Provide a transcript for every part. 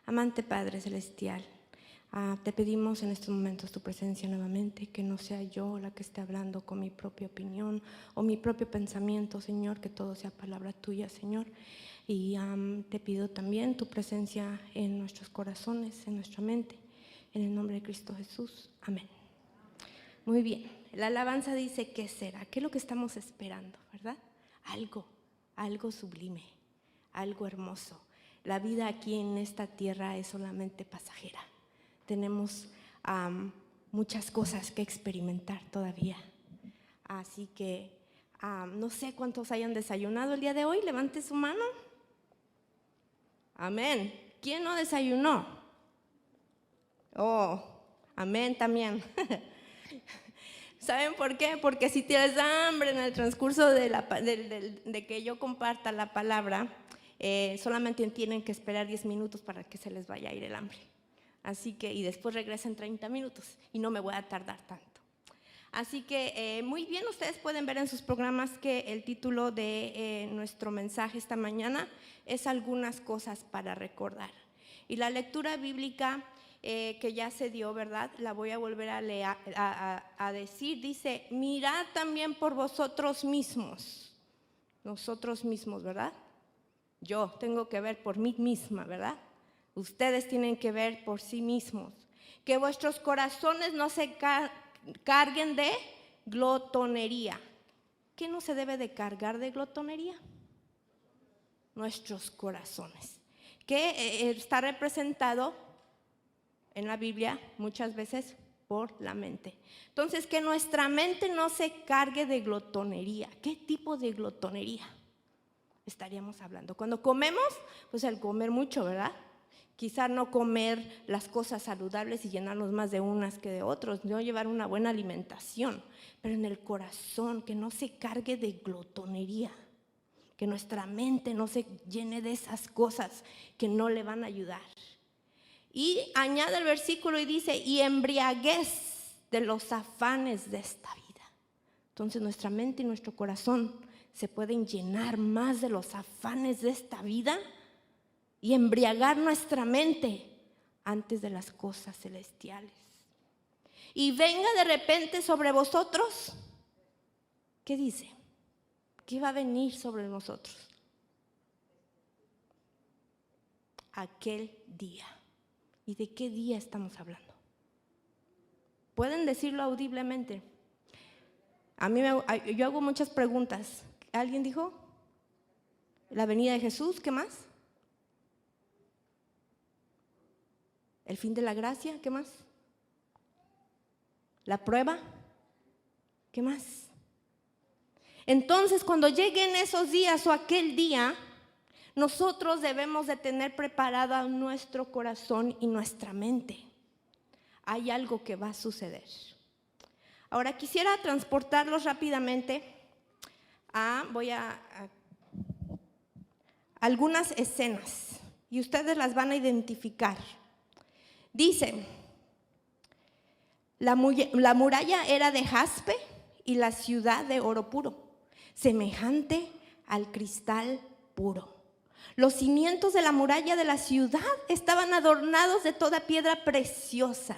Amante Padre Celestial, te pedimos en estos momentos tu presencia nuevamente, que no sea yo la que esté hablando con mi propia opinión o mi propio pensamiento, Señor, que todo sea palabra tuya, Señor. Y te pido también tu presencia en nuestros corazones, en nuestra mente, en el nombre de Cristo Jesús. Amén. Muy bien, la alabanza dice, ¿qué será? ¿Qué es lo que estamos esperando, verdad? Algo sublime, algo hermoso. La vida aquí en esta tierra es solamente pasajera. Tenemos muchas cosas que experimentar todavía. Así que no sé cuántos hayan desayunado el día de hoy. Levante su mano. Amén. ¿Quién no desayunó? Oh, amén también. ¿Saben por qué? Porque si tienes hambre en el transcurso de que yo comparta la palabra, solamente tienen que esperar 10 minutos para que se les vaya a ir el hambre. Así que, y después regresen 30 minutos y no me voy a tardar tanto. Así que muy bien, ustedes pueden ver en sus programas que el título de nuestro mensaje esta mañana es algunas cosas para recordar. Y la lectura bíblica que ya se dio, ¿verdad? La voy a volver a leer, a decir. Dice, mirad también por vosotros mismos. Nosotros mismos, ¿verdad? Yo tengo que ver por mí misma, ¿verdad? Ustedes tienen que ver por sí mismos. Que vuestros corazones no se carguen de glotonería. ¿Qué no se debe de cargar de glotonería? Nuestros corazones. Que está representado en la Biblia muchas veces por la mente. Entonces, que nuestra mente no se cargue de glotonería. ¿Qué tipo de glotonería estaríamos hablando? Cuando comemos, pues el comer mucho, ¿verdad? Quizá no comer las cosas saludables y llenarnos más de unas que de otros, no llevar una buena alimentación, pero en el corazón que no se cargue de glotonería, que nuestra mente no se llene de esas cosas que no le van a ayudar. Y añade el versículo y dice, y embriaguez de los afanes de esta vida. Entonces nuestra mente y nuestro corazón se pueden llenar más de los afanes de esta vida y embriagar nuestra mente antes de las cosas celestiales. Y venga de repente sobre vosotros, ¿qué dice? ¿Qué va a venir sobre nosotros? Aquel día. ¿Y de qué día estamos hablando? Pueden decirlo audiblemente. Yo hago muchas preguntas. ¿Alguien dijo? La venida de Jesús, ¿qué más? El fin de la gracia, ¿qué más? La prueba, ¿qué más? Entonces, cuando lleguen esos días o aquel día, nosotros debemos de tener preparado nuestro corazón y nuestra mente. Hay algo que va a suceder. Ahora quisiera transportarlos rápidamente voy a algunas escenas y ustedes las van a identificar. Dice, la muralla era de jaspe y la ciudad de oro puro, semejante al cristal puro. Los cimientos de la muralla de la ciudad estaban adornados de toda piedra preciosa.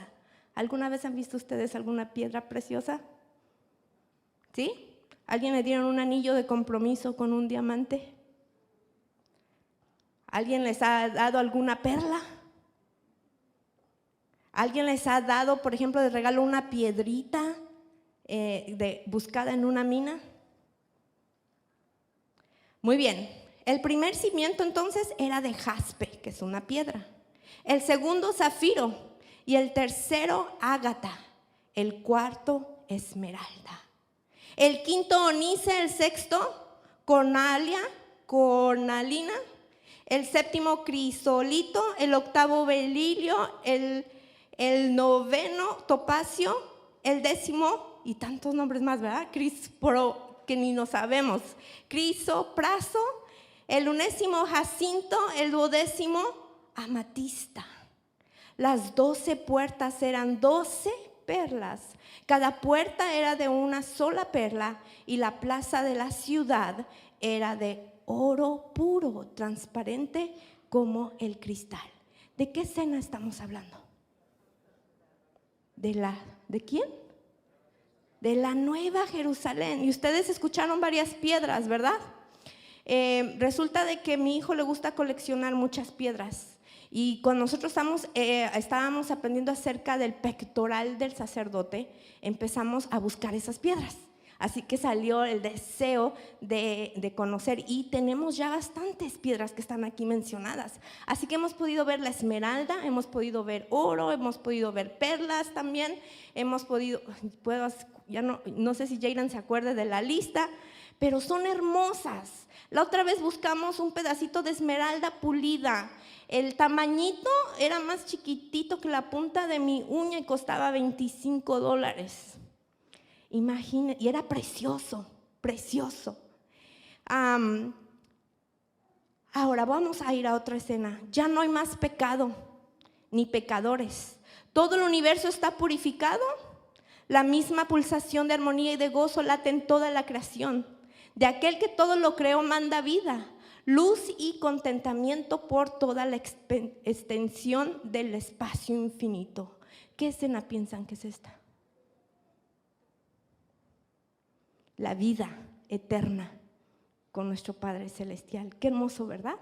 ¿Alguna vez han visto ustedes alguna piedra preciosa? ¿Sí? ¿Alguien le dieron un anillo de compromiso con un diamante? ¿Alguien les ha dado alguna perla? ¿Alguien les ha dado, por ejemplo, de regalo una piedrita buscada en una mina? Muy bien. El primer cimiento entonces era de jaspe, que es una piedra. El segundo, zafiro. Y el tercero, ágata. El cuarto, esmeralda. El quinto, onice. El sexto, cornalina. El séptimo, crisolito. El octavo, berilio. El noveno, topacio. El décimo, y tantos nombres más, ¿verdad? Que ni nos sabemos. Crisopraso. El unésimo, jacinto. El duodécimo, amatista. Las 12 puertas eran 12 perlas. Cada puerta era de una sola perla y la plaza de la ciudad era de oro puro, transparente como el cristal. ¿De qué cena estamos hablando? ¿De quién? De la Nueva Jerusalén. Y ustedes escucharon varias piedras, ¿verdad? Resulta de que a mi hijo le gusta coleccionar muchas piedras. Y cuando nosotros estábamos aprendiendo acerca del pectoral del sacerdote, empezamos a buscar esas piedras. Así que salió el deseo de conocer, y tenemos ya bastantes piedras que están aquí mencionadas. Así que hemos podido ver la esmeralda, hemos podido ver oro, hemos podido ver perlas también, hemos podido, no sé si Jaylan se acuerde de la lista, pero son hermosas. La otra vez buscamos un pedacito de esmeralda pulida. El tamañito era más chiquitito que la punta de mi uña y costaba $25. Imagínense, y era precioso, precioso. Ahora vamos a ir a otra escena. Ya no hay más pecado ni pecadores. Todo el universo está purificado. La misma pulsación de armonía y de gozo late en toda la creación. De aquel que todo lo creó manda vida, luz y contentamiento por toda la extensión del espacio infinito. ¿Qué escena piensan que es esta? La vida eterna con nuestro Padre Celestial. Qué hermoso, ¿verdad?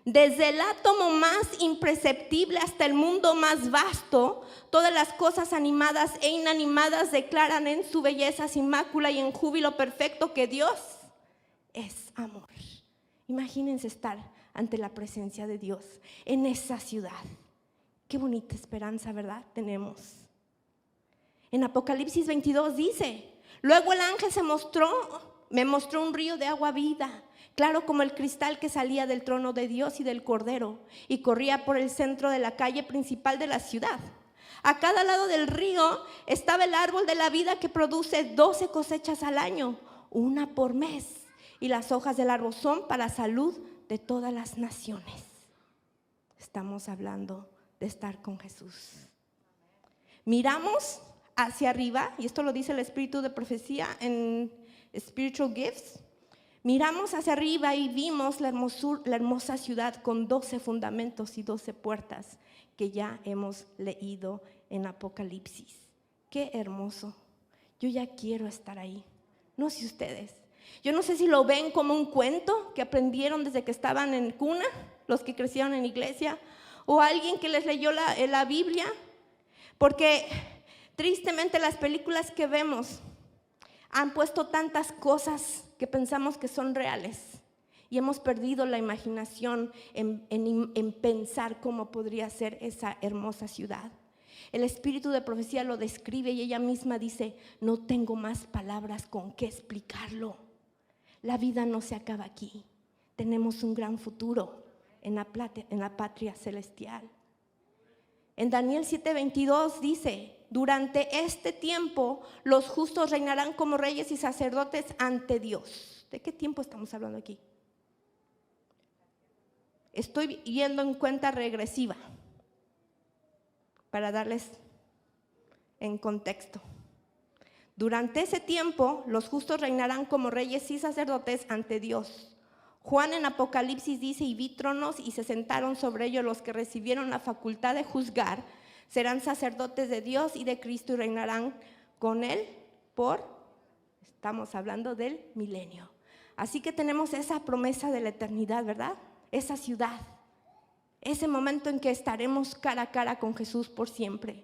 Desde el átomo más imperceptible hasta el mundo más vasto, todas las cosas animadas e inanimadas declaran en su belleza sin mácula y en júbilo perfecto que Dios es amor. Imagínense estar ante la presencia de Dios en esa ciudad. Qué bonita esperanza, ¿verdad? Tenemos. En Apocalipsis 22 dice: luego el ángel me mostró un río de agua viva, claro como el cristal, que salía del trono de Dios y del Cordero, y corría por el centro de la calle principal de la ciudad. A cada lado del río estaba el árbol de la vida, que produce 12 cosechas al año, una por mes, y las hojas del árbol son para salud de todas las naciones. Estamos hablando de estar con Jesús. Miramos hacia arriba, y esto lo dice el espíritu de profecía en Spiritual Gifts. Miramos hacia arriba y vimos la hermosa ciudad con 12 fundamentos y 12 puertas, que ya hemos leído en Apocalipsis. Qué hermoso. Yo ya quiero estar ahí. No sé ustedes. Yo no sé si lo ven como un cuento que aprendieron desde que estaban en cuna, los que crecieron en iglesia, o alguien que les leyó la Biblia, porque tristemente las películas que vemos han puesto tantas cosas que pensamos que son reales, y hemos perdido la imaginación en pensar cómo podría ser esa hermosa ciudad. El espíritu de profecía lo describe, y ella misma dice: no tengo más palabras con qué explicarlo. La vida no se acaba aquí. Tenemos un gran futuro en la patria celestial. En Daniel 7:22 dice: durante este tiempo los justos reinarán como reyes y sacerdotes ante Dios. ¿De qué tiempo estamos hablando aquí? Estoy yendo en cuenta regresiva para darles en contexto. Durante ese tiempo los justos reinarán como reyes y sacerdotes ante Dios. Juan en Apocalipsis dice: y vi tronos y se sentaron sobre ellos los que recibieron la facultad de juzgar. Serán sacerdotes de Dios y de Cristo y reinarán con Él estamos hablando del milenio. Así que tenemos esa promesa de la eternidad, ¿verdad? Esa ciudad, ese momento en que estaremos cara a cara con Jesús por siempre.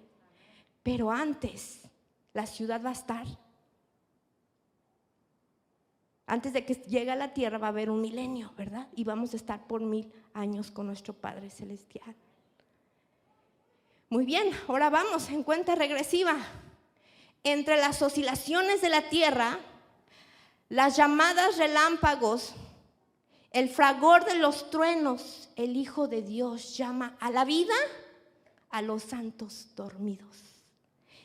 Pero antes, la ciudad va a estar. Antes de que llegue a la tierra va a haber un milenio, ¿verdad? Y vamos a estar por 1000 años con nuestro Padre Celestial. Muy bien, ahora vamos en cuenta regresiva. Entre las oscilaciones de la tierra, las llamadas relámpagos, el fragor de los truenos, el Hijo de Dios llama a la vida a los santos dormidos.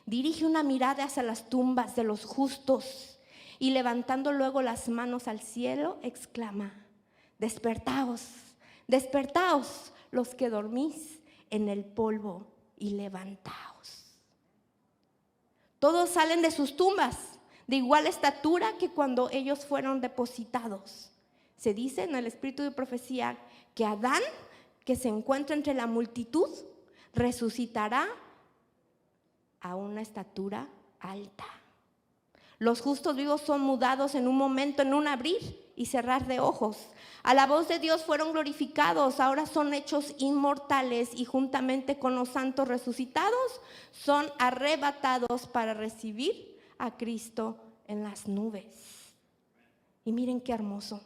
Dirige una mirada hacia las tumbas de los justos y, levantando luego las manos al cielo, exclama: despertaos, despertaos los que dormís en el polvo, y levantaos. Todos salen de sus tumbas de igual estatura que cuando ellos fueron depositados. Se dice en el espíritu de profecía que Adán que se encuentra entre la multitud resucitará a una estatura alta. Los justos vivos son mudados en un momento, en un abrir y cerrar de ojos. A la voz de Dios fueron glorificados, ahora son hechos inmortales y juntamente con los santos resucitados son arrebatados para recibir a Cristo en las nubes. Y miren qué hermoso.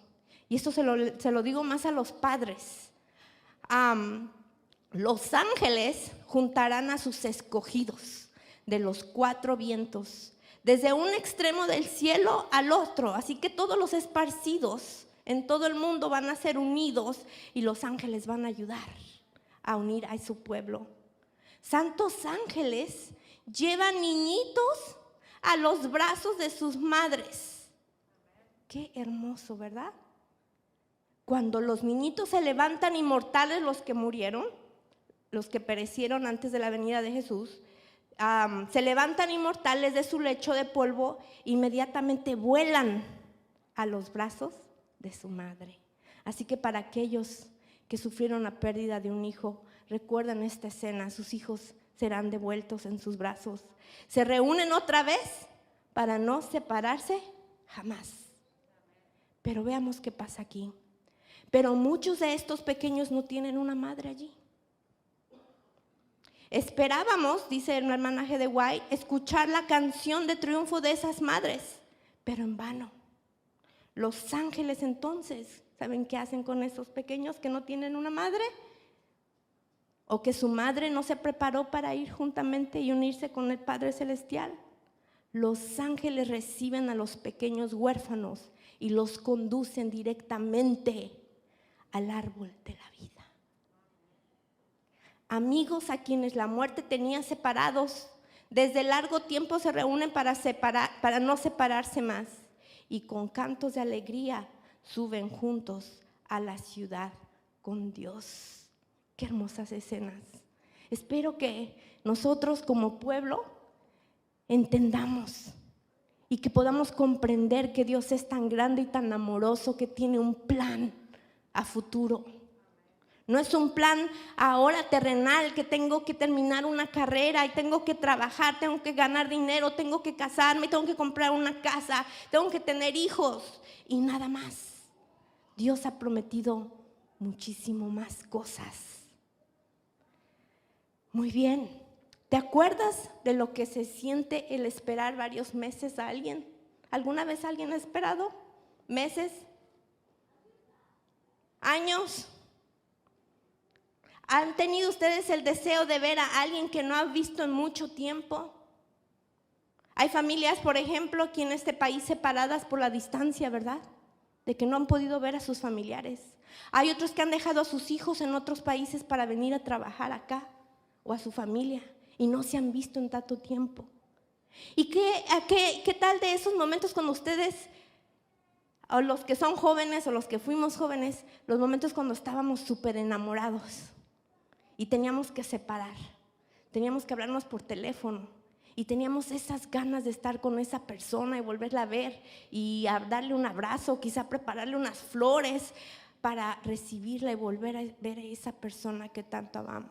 Y esto se lo digo más a los padres. Los ángeles juntarán a sus escogidos de los 4 vientos, desde un extremo del cielo al otro. Así que todos los esparcidos en todo el mundo van a ser unidos y los ángeles van a ayudar a unir a su pueblo. Santos ángeles llevan niñitos a los brazos de sus madres. Qué hermoso, ¿verdad? Cuando los niñitos se levantan inmortales, los que murieron, los que perecieron antes de la venida de Jesús, se levantan inmortales de su lecho de polvo, inmediatamente vuelan a los brazos de su madre. Así que para aquellos que sufrieron la pérdida de un hijo, recuerdan esta escena, sus hijos serán devueltos en sus brazos. Se reúnen otra vez para no separarse jamás. Pero veamos qué pasa aquí. Pero muchos de estos pequeños no tienen una madre allí. Esperábamos, dice la hermana G. de White, escuchar la canción de triunfo de esas madres, pero en vano. Los ángeles entonces, ¿saben qué hacen con esos pequeños que no tienen una madre? O que su madre no se preparó para ir juntamente y unirse con el Padre Celestial. Los ángeles reciben a los pequeños huérfanos y los conducen directamente al árbol de la vida. Amigos a quienes la muerte tenía separados, desde largo tiempo se reúnen para no separarse más, y con cantos de alegría suben juntos a la ciudad con Dios. Qué hermosas escenas. Espero que nosotros como pueblo entendamos y que podamos comprender que Dios es tan grande y tan amoroso que tiene un plan a futuro. No es un plan ahora terrenal que tengo que terminar una carrera y tengo que trabajar, tengo que ganar dinero, tengo que casarme, tengo que comprar una casa, tengo que tener hijos y nada más. Dios ha prometido muchísimo más cosas. Muy bien, ¿te acuerdas de lo que se siente el esperar varios meses a alguien? ¿Alguna vez alguien ha esperado? ¿Meses? ¿Años? ¿Han tenido ustedes el deseo de ver a alguien que no han visto en mucho tiempo? Hay familias, por ejemplo, aquí en este país separadas por la distancia, ¿verdad? De que no han podido ver a sus familiares. Hay otros que han dejado a sus hijos en otros países para venir a trabajar acá o a su familia y no se han visto en tanto tiempo. ¿Y qué tal de esos momentos cuando ustedes, o los que son jóvenes o los que fuimos jóvenes, los momentos cuando estábamos súper enamorados? Y teníamos que separar, teníamos que hablarnos por teléfono y teníamos esas ganas de estar con esa persona y volverla a ver y a darle un abrazo, quizá prepararle unas flores para recibirla y volver a ver a esa persona que tanto amamos.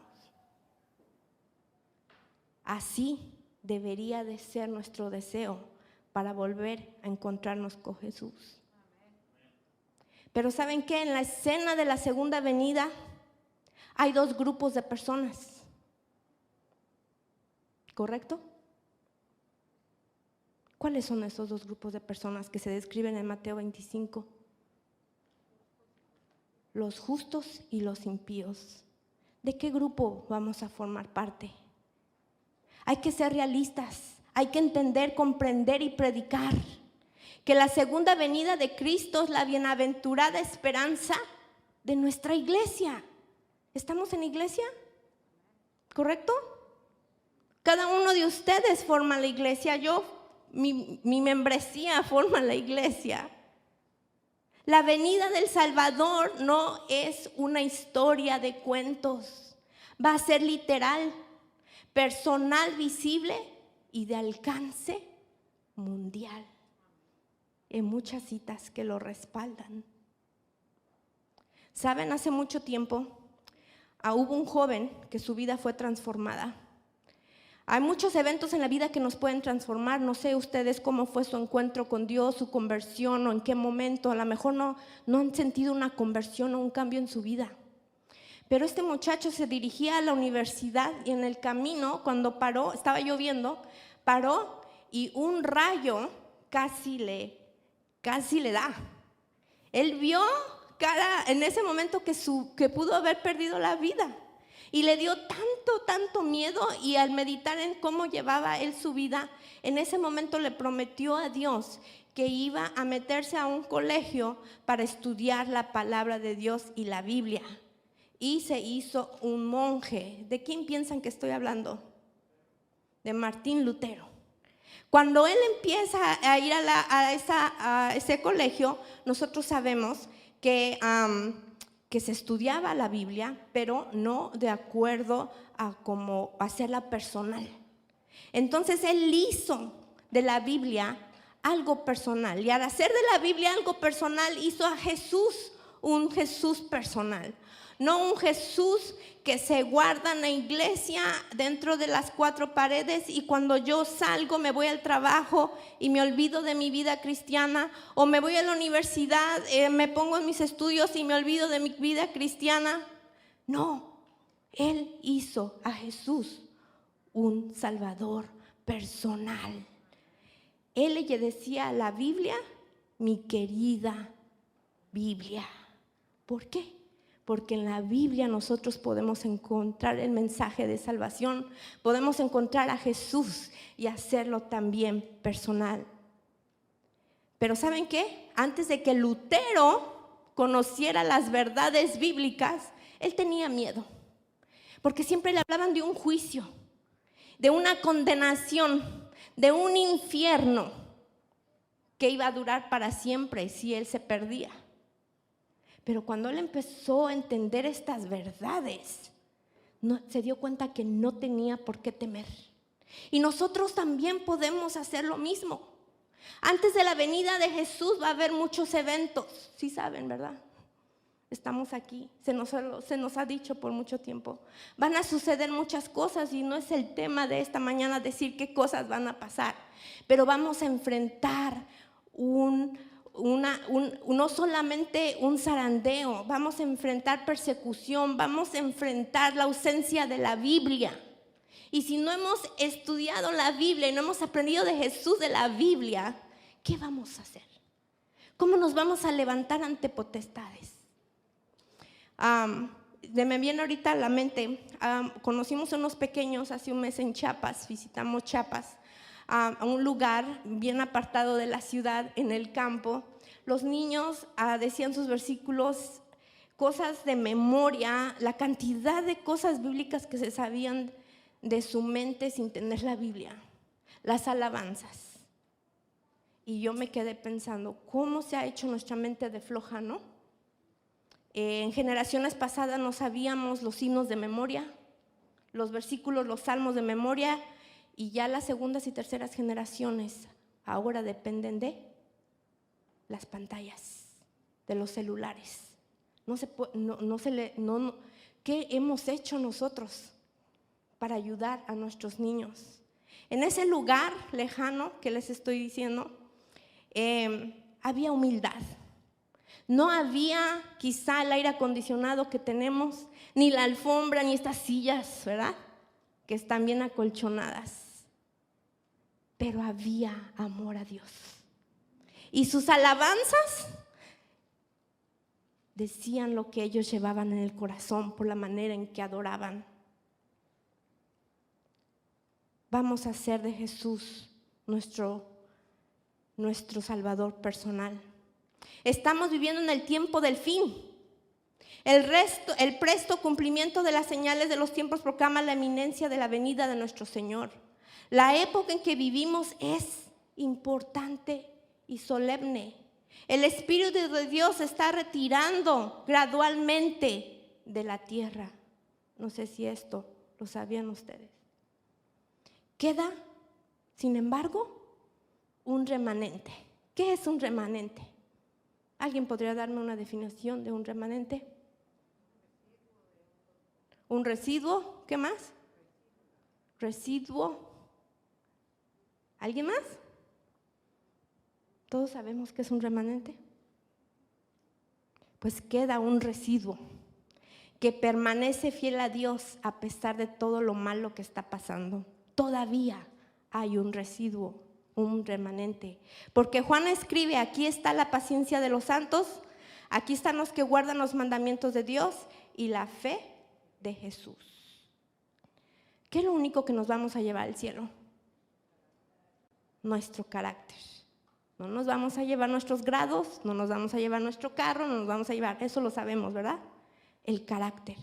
Así debería de ser nuestro deseo para volver a encontrarnos con Jesús. Pero ¿saben qué? En la escena de la segunda venida hay 2 grupos de personas, ¿correcto? ¿Cuáles son esos 2 grupos de personas que se describen en Mateo 25? Los justos y los impíos. ¿De qué grupo vamos a formar parte? Hay que ser realistas, hay que entender, comprender y predicar que la segunda venida de Cristo es la bienaventurada esperanza de nuestra iglesia. ¿Estamos en iglesia? ¿Correcto? Cada uno de ustedes forma la iglesia. Mi membresía forma la iglesia. La venida del Salvador no es una historia de cuentos. Va a ser literal, personal, visible y de alcance mundial. Hay muchas citas que lo respaldan. ¿Saben? Hace mucho tiempo hubo un joven que su vida fue transformada. Hay muchos eventos en la vida que nos pueden transformar. No sé ustedes cómo fue su encuentro con Dios, su conversión o en qué momento. A lo mejor no han sentido una conversión o un cambio en su vida. Pero este muchacho se dirigía a la universidad y en el camino, cuando paró, estaba lloviendo, paró y un rayo casi le da. Él vio en ese momento que pudo haber perdido la vida. Y le dio tanto miedo, y al meditar en cómo llevaba él su vida, en ese momento le prometió a Dios que iba a meterse a un colegio para estudiar la palabra de Dios y la Biblia. Y se hizo un monje. ¿De quién piensan que estoy hablando? De Martín Lutero. Cuando él empieza a ir a ese colegio, nosotros sabemos que se estudiaba la Biblia, pero no de acuerdo a cómo hacerla personal. Entonces él hizo de la Biblia algo personal, y al hacer de la Biblia algo personal, hizo a Jesús un Jesús personal. No un Jesús que se guarda en la iglesia dentro de las 4 paredes, y cuando yo salgo me voy al trabajo y me olvido de mi vida cristiana, o me voy a la universidad, me pongo en mis estudios y me olvido de mi vida cristiana. No, él hizo a Jesús un Salvador personal. Él le decía a la Biblia, mi querida Biblia. ¿Por qué? Porque en la Biblia nosotros podemos encontrar el mensaje de salvación, podemos encontrar a Jesús y hacerlo también personal. Pero ¿saben qué? Antes de que Lutero conociera las verdades bíblicas, él tenía miedo, porque siempre le hablaban de un juicio, de una condenación, de un infierno que iba a durar para siempre si él se perdía. Pero cuando él empezó a entender estas verdades, se dio cuenta que no tenía por qué temer. Y nosotros también podemos hacer lo mismo. Antes de la venida de Jesús va a haber muchos eventos. Sí saben, ¿verdad? Estamos aquí, se nos ha dicho por mucho tiempo. Van a suceder muchas cosas, y no es el tema de esta mañana decir qué cosas van a pasar. Pero vamos a enfrentar no solamente un zarandeo, vamos a enfrentar persecución, vamos a enfrentar la ausencia de la Biblia. Y si no hemos estudiado la Biblia y no hemos aprendido de Jesús de la Biblia, ¿qué vamos a hacer? ¿Cómo nos vamos a levantar ante potestades? Me viene ahorita a la mente, conocimos a unos pequeños hace un mes en Chiapas, visitamos Chiapas, a un lugar bien apartado de la ciudad, en el campo. Los niños decían sus versículos, cosas de memoria, la cantidad de cosas bíblicas que se sabían de su mente sin tener la Biblia, las alabanzas. Y yo me quedé pensando, ¿cómo se ha hecho nuestra mente de floja, no? En generaciones pasadas no sabíamos los himnos de memoria, los versículos, los salmos de memoria, y ya las segundas y terceras generaciones ahora dependen de las pantallas, de los celulares. ¿Qué hemos hecho nosotros para ayudar a nuestros niños? En ese lugar lejano que les estoy diciendo, había humildad. No había quizá el aire acondicionado que tenemos, ni la alfombra, ni estas sillas, ¿verdad?, que están bien acolchonadas. Pero había amor a Dios. Y sus alabanzas decían lo que ellos llevaban en el corazón por la manera en que adoraban. Vamos a hacer de Jesús nuestro Salvador personal. Estamos viviendo en el tiempo del fin. El presto cumplimiento de las señales de los tiempos proclama la inminencia de la venida de nuestro Señor. La época en que vivimos es importante y solemne. El Espíritu de Dios se está retirando gradualmente de la tierra. No sé si esto lo sabían ustedes. Queda, sin embargo, un remanente. ¿Qué es un remanente? ¿Alguien podría darme una definición de un remanente? Un residuo, ¿qué más? Residuo. ¿Alguien más? ¿Todos sabemos qué es un remanente? Pues queda un residuo que permanece fiel a Dios a pesar de todo lo malo que está pasando. Todavía hay un residuo, un remanente. Porque Juan escribe, aquí está la paciencia de los santos, aquí están los que guardan los mandamientos de Dios y la fe de Jesús. ¿Qué es lo único que nos vamos a llevar al cielo? Nuestro carácter. No nos vamos a llevar nuestros grados, no nos vamos a llevar nuestro carro, no nos vamos a llevar, eso lo sabemos, ¿verdad? El carácter.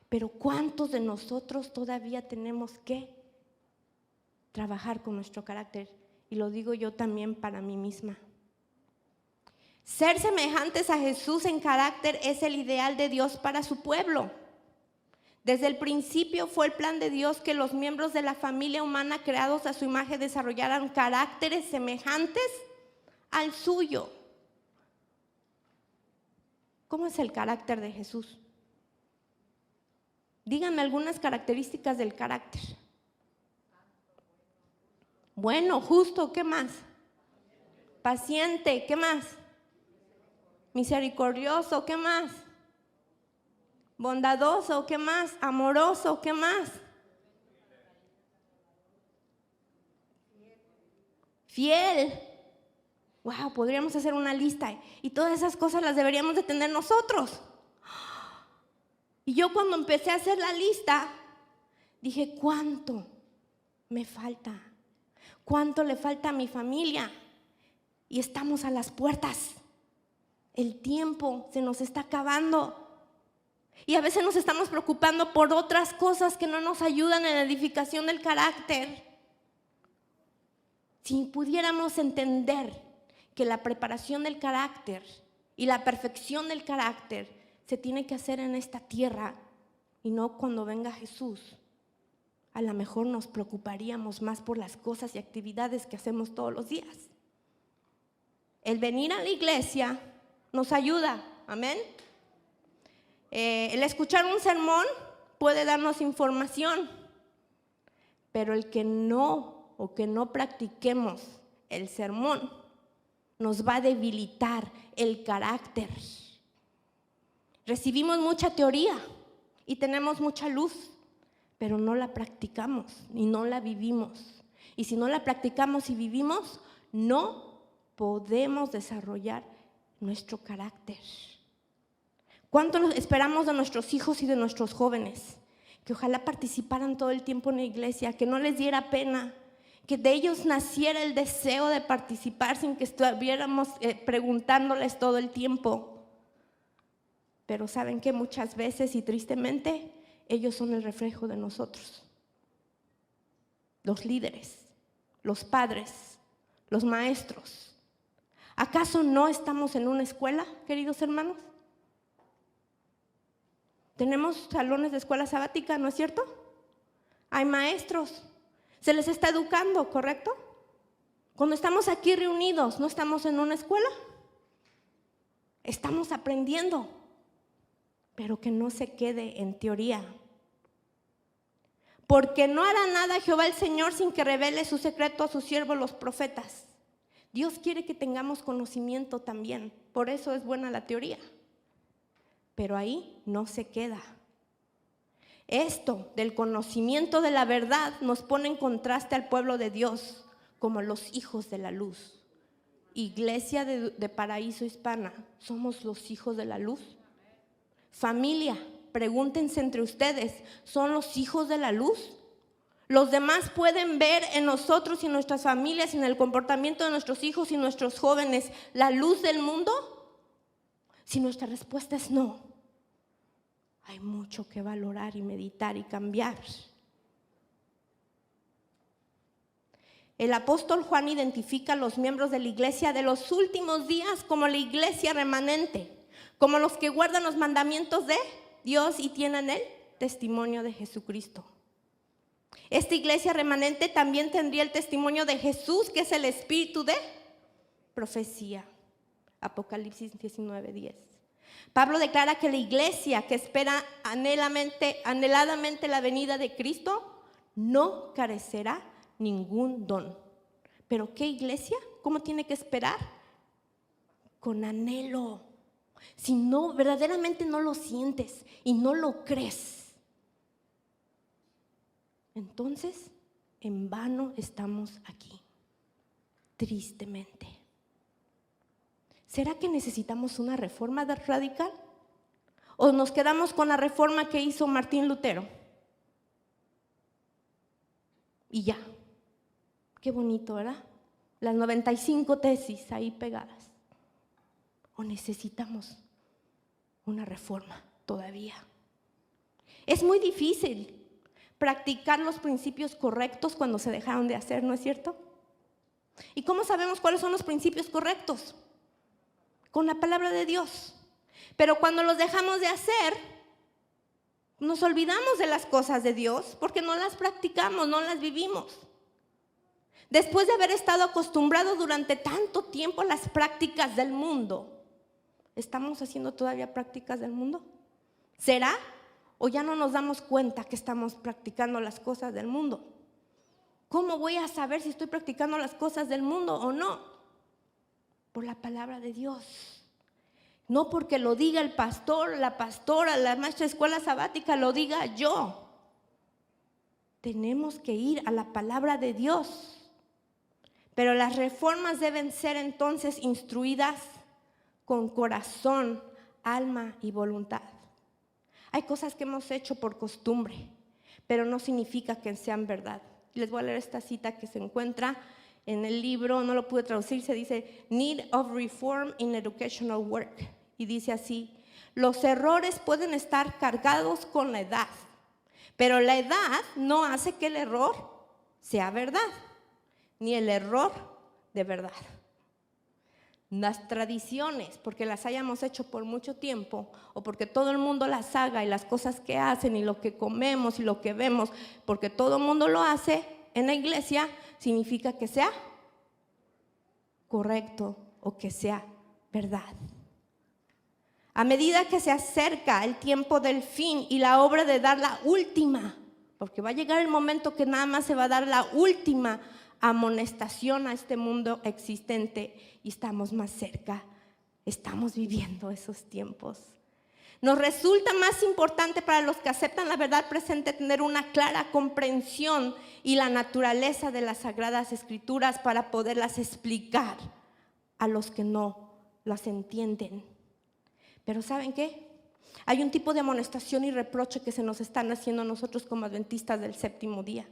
Pero ¿cuántos de nosotros todavía tenemos que trabajar con nuestro carácter? Y lo digo yo también para mí misma. Ser semejantes a Jesús en carácter es el ideal de Dios para su pueblo. Desde el principio fue el plan de Dios que los miembros de la familia humana creados a su imagen desarrollaran caracteres semejantes al suyo. ¿Cómo es el carácter de Jesús? Díganme algunas características del carácter. Bueno, justo, ¿qué más? Paciente, ¿qué más? Misericordioso, ¿qué más? Bondadoso, ¿qué más? Amoroso, ¿qué más? Fiel. Wow, podríamos hacer una lista y todas esas cosas las deberíamos de tener nosotros. Y yo cuando empecé a hacer la lista, dije, ¿cuánto me falta? ¿Cuánto le falta a mi familia? Y estamos a las puertas. El tiempo se nos está acabando. Y a veces nos estamos preocupando por otras cosas que no nos ayudan en la edificación del carácter. Si pudiéramos entender que la preparación del carácter y la perfección del carácter se tiene que hacer en esta tierra y no cuando venga Jesús, a lo mejor nos preocuparíamos más por las cosas y actividades que hacemos todos los días. El venir a la iglesia nos ayuda, amén. El escuchar un sermón puede darnos información, pero el que no practiquemos el sermón nos va a debilitar el carácter. Recibimos mucha teoría y tenemos mucha luz, pero no la practicamos y no la vivimos. Y si no la practicamos y vivimos, no podemos desarrollar nuestro carácter. ¿Cuánto esperamos de nuestros hijos y de nuestros jóvenes? Que ojalá participaran todo el tiempo en la iglesia, que no les diera pena, que de ellos naciera el deseo de participar sin que estuviéramos preguntándoles todo el tiempo. Pero ¿saben qué? Muchas veces y tristemente ellos son el reflejo de nosotros. Los líderes, los padres, los maestros. ¿Acaso no estamos en una escuela, queridos hermanos? Tenemos salones de escuela sabática, ¿no es cierto? Hay maestros. Se les está educando, ¿correcto? Cuando estamos aquí reunidos, ¿no estamos en una escuela? Estamos aprendiendo, pero que no se quede en teoría. Porque no hará nada Jehová el Señor sin que revele su secreto a sus siervos los profetas. Dios quiere que tengamos conocimiento también, por eso es buena la teoría. Pero ahí no se queda. Esto del conocimiento de la verdad nos pone en contraste al pueblo de Dios como los hijos de la luz. Iglesia de Paraíso Hispana, ¿somos los hijos de la luz? Familia, pregúntense entre ustedes, ¿son los hijos de la luz? ¿Los demás pueden ver en nosotros y en nuestras familias, en el comportamiento de nuestros hijos y nuestros jóvenes, la luz del mundo? Si nuestra respuesta es no, hay mucho que valorar y meditar y cambiar. El apóstol Juan identifica a los miembros de la iglesia de los últimos días como la iglesia remanente, como los que guardan los mandamientos de Dios y tienen el testimonio de Jesucristo. Esta iglesia remanente también tendría el testimonio de Jesús, que es el espíritu de profecía. Apocalipsis 19:10. Pablo declara que la iglesia que espera anheladamente la venida de Cristo no carecerá ningún don. ¿Pero qué iglesia? ¿Cómo tiene que esperar? Con anhelo. Si no, verdaderamente no lo sientes y no lo crees, entonces en vano estamos aquí, tristemente. ¿Será que necesitamos una reforma radical? ¿O nos quedamos con la reforma que hizo Martín Lutero? Y ya. Qué bonito, ¿verdad? Las 95 tesis ahí pegadas. ¿O necesitamos una reforma todavía? Es muy difícil practicar los principios correctos cuando se dejaron de hacer, ¿no es cierto? ¿Y cómo sabemos cuáles son los principios correctos? Con la palabra de Dios. Pero cuando los dejamos de hacer, nos olvidamos de las cosas de Dios porque no las practicamos, no las vivimos. Después de haber estado acostumbrados durante tanto tiempo a las prácticas del mundo, ¿estamos haciendo todavía prácticas del mundo? ¿Será? ¿O ya no nos damos cuenta que estamos practicando las cosas del mundo? ¿Cómo voy a saber si estoy practicando las cosas del mundo o no? Por la palabra de Dios. No porque lo diga el pastor, la pastora, la maestra de escuela sabática, lo diga yo. Tenemos que ir a la palabra de Dios. Pero las reformas deben ser entonces instruidas con corazón, alma y voluntad. Hay cosas que hemos hecho por costumbre, pero no significa que sean verdad. Les voy a leer esta cita que se encuentra en el libro, no lo pude traducir, se dice Need of Reform in Educational Work. Y dice así: los errores pueden estar cargados con la edad, pero la edad no hace que el error sea verdad, ni el error de verdad. Las tradiciones, porque las hayamos hecho por mucho tiempo, o porque todo el mundo las haga, y las cosas que hacen, y lo que comemos, y lo que vemos, porque todo el mundo lo hace en la iglesia, significa que sea correcto o que sea verdad. A medida que se acerca el tiempo del fin y la obra de dar la última, porque va a llegar el momento que nada más se va a dar la última amonestación a este mundo existente, y estamos más cerca, estamos viviendo esos tiempos. Nos resulta más importante para los que aceptan la verdad presente tener una clara comprensión y la naturaleza de las Sagradas Escrituras para poderlas explicar a los que no las entienden. Pero ¿saben qué? Hay un tipo de amonestación y reproche que se nos están haciendo a nosotros como adventistas del séptimo día.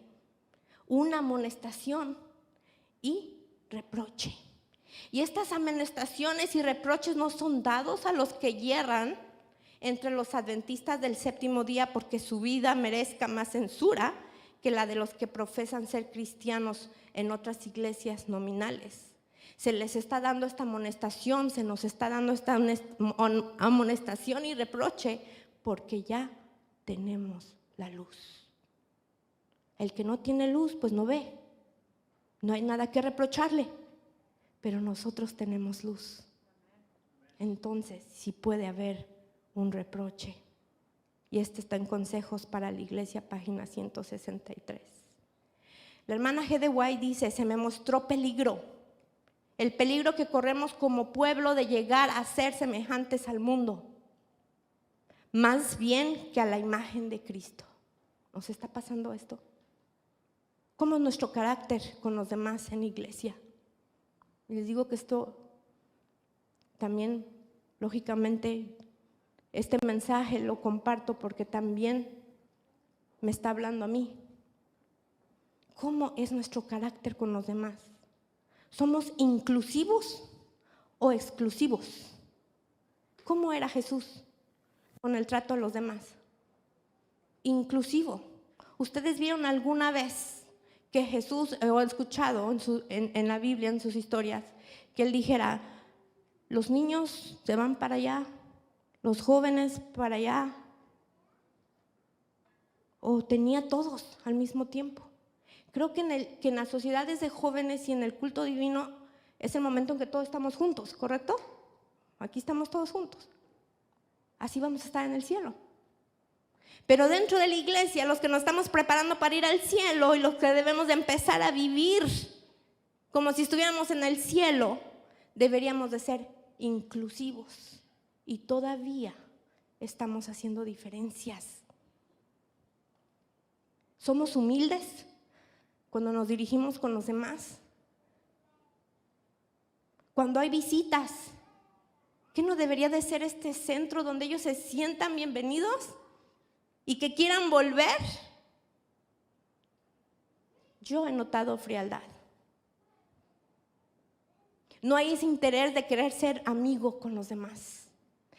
Una amonestación y reproche. Y estas amonestaciones y reproches no son dados a los que yerran entre los adventistas del séptimo día porque su vida merezca más censura que la de los que profesan ser cristianos en otras iglesias nominales. Se les está dando esta amonestación, se nos está dando esta amonestación y reproche porque ya tenemos la luz. El que no tiene luz, pues no ve. No hay nada que reprocharle, pero nosotros tenemos luz. Entonces, sí puede haber un reproche. Y este está en Consejos para la Iglesia, página 163. La hermana G. de White dice: se me mostró peligro, el peligro que corremos como pueblo de llegar a ser semejantes al mundo, más bien que a la imagen de Cristo. ¿Nos está pasando esto? ¿Cómo es nuestro carácter con los demás en iglesia? Y les digo que esto también, lógicamente, este mensaje lo comparto porque también me está hablando a mí. ¿Cómo es nuestro carácter con los demás? ¿Somos inclusivos o exclusivos? ¿Cómo era Jesús con el trato a los demás? Inclusivo. ¿Ustedes vieron alguna vez que Jesús, o han escuchado en la Biblia, en sus historias, que Él dijera: los niños se van para allá, los jóvenes para allá? ¿O tenía todos al mismo tiempo? Creo que en las sociedades de jóvenes y en el culto divino es el momento en que todos estamos juntos, ¿correcto? Aquí estamos todos juntos. así vamos a estar en el cielo. Pero dentro de la iglesia, los que nos estamos preparando para ir al cielo y los que debemos de empezar a vivir como si estuviéramos en el cielo, deberíamos de ser inclusivos. Y todavía estamos haciendo diferencias. ¿Somos humildes cuando nos dirigimos con los demás? Cuando hay visitas, ¿qué no debería de ser este centro donde ellos se sientan bienvenidos y que quieran volver? Yo he notado frialdad. No hay ese interés de querer ser amigo con los demás.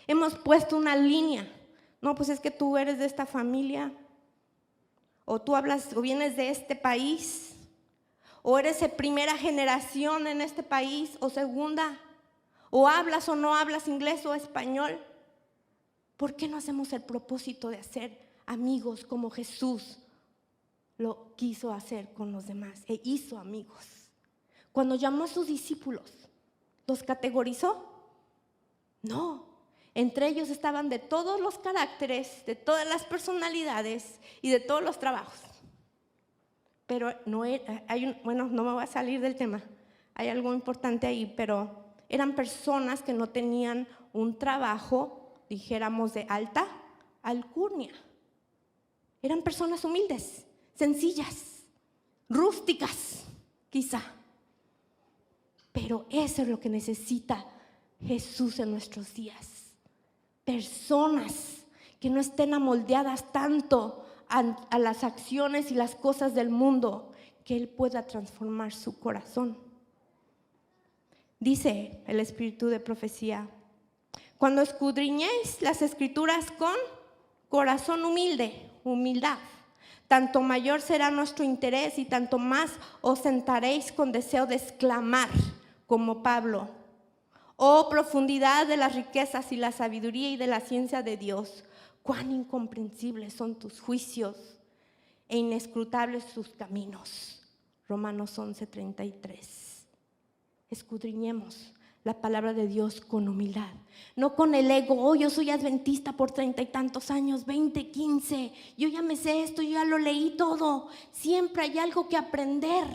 Hemos puesto una línea. No, pues es que tú eres de esta familia, o tú hablas o vienes de este país, o eres de primera generación en este país, o segunda, o hablas o no hablas inglés o español. ¿Por qué no hacemos el propósito de hacer amigos como Jesús lo quiso hacer con los demás e hizo amigos? Cuando llamó a sus discípulos, ¿los categorizó? No, entre ellos estaban de todos los caracteres, de todas las personalidades y de todos los trabajos. Pero no no me voy a salir del tema, hay algo importante ahí, pero eran personas que no tenían un trabajo, dijéramos, de alta alcurnia. Eran personas humildes, sencillas, rústicas, quizá. Pero eso es lo que necesita Jesús en nuestros días. Personas que no estén amoldeadas tanto a las acciones y las cosas del mundo, que Él pueda transformar su corazón. Dice el Espíritu de profecía: cuando escudriñéis las Escrituras con corazón humilde, humildad, tanto mayor será nuestro interés y tanto más os sentaréis con deseo de exclamar, como Pablo: oh profundidad de las riquezas y la sabiduría y de la ciencia de Dios, cuán incomprensibles son tus juicios e inescrutables tus caminos. Romanos 11:33. Escudriñemos la palabra de Dios con humildad, no con el ego. Oh, yo soy adventista por 30 y tantos años, 20, 15, yo ya me sé esto, yo ya lo leí todo. Siempre hay algo que aprender.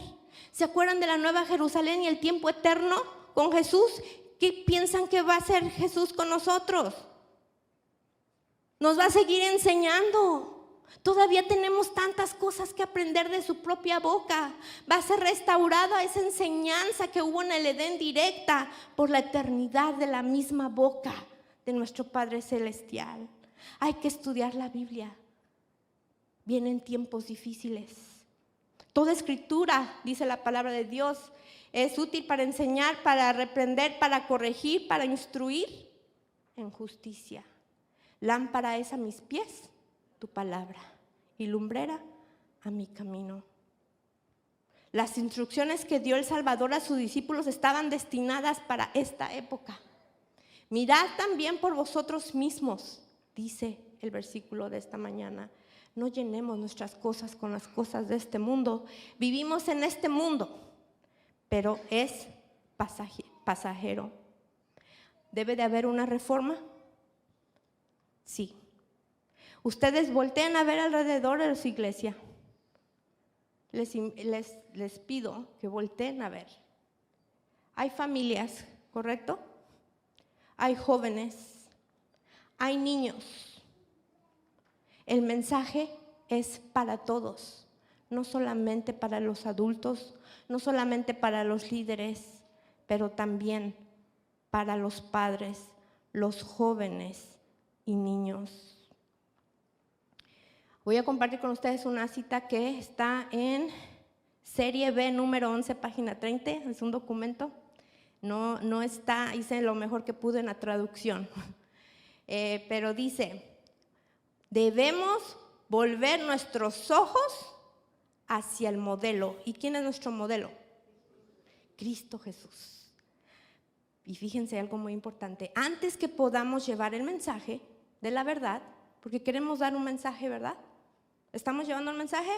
¿Se acuerdan de la Nueva Jerusalén y el tiempo eterno con Jesús? ¿Qué piensan que va a hacer Jesús con nosotros? Nos va a seguir enseñando. Todavía tenemos tantas cosas que aprender de su propia boca. Va a ser restaurada esa enseñanza que hubo en el Edén directa por la eternidad de la misma boca de nuestro Padre Celestial. Hay que estudiar la Biblia. Vienen tiempos difíciles. Toda escritura, dice la palabra de Dios, es útil para enseñar, para reprender, para corregir, para instruir en justicia. Lámpara es a mis pies tu palabra y lumbrera a mi camino. Las instrucciones que dio el Salvador a sus discípulos estaban destinadas para esta época. Mirad también por vosotros mismos, dice el versículo de esta mañana. No llenemos nuestras cosas con las cosas de este mundo. Vivimos en este mundo, pero es pasajero. ¿Debe de haber una reforma? Sí. Ustedes volteen a ver alrededor de su iglesia. Les pido que volteen a ver. Hay familias, ¿correcto? Hay jóvenes, hay niños. El mensaje es para todos, no solamente para los adultos, no solamente para los líderes, pero también para los padres, los jóvenes y niños. Voy a compartir con ustedes una cita que está en Serie B, número 11, página 30. Es un documento. No está, hice lo mejor que pude en la traducción. Pero dice: debemos volver nuestros ojos hacia el modelo. ¿Y quién es nuestro modelo? Cristo Jesús. Y fíjense algo muy importante. Antes que podamos llevar el mensaje de la verdad, porque queremos dar un mensaje, ¿verdad? ¿Estamos llevando el mensaje?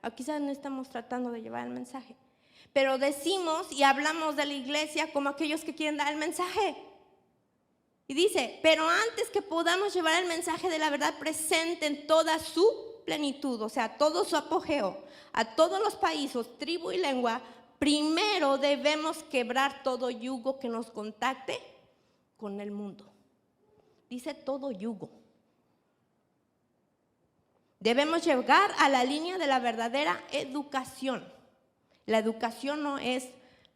O quizás no estamos tratando de llevar el mensaje. Pero decimos y hablamos de la iglesia como aquellos que quieren dar el mensaje. Y dice, pero antes que podamos llevar el mensaje de la verdad presente en toda su plenitud, o sea, todo su apogeo, a todos los países, tribu y lengua, primero debemos quebrar todo yugo que nos contacte con el mundo. Dice todo yugo. Debemos llegar a la línea de la verdadera educación. La educación no es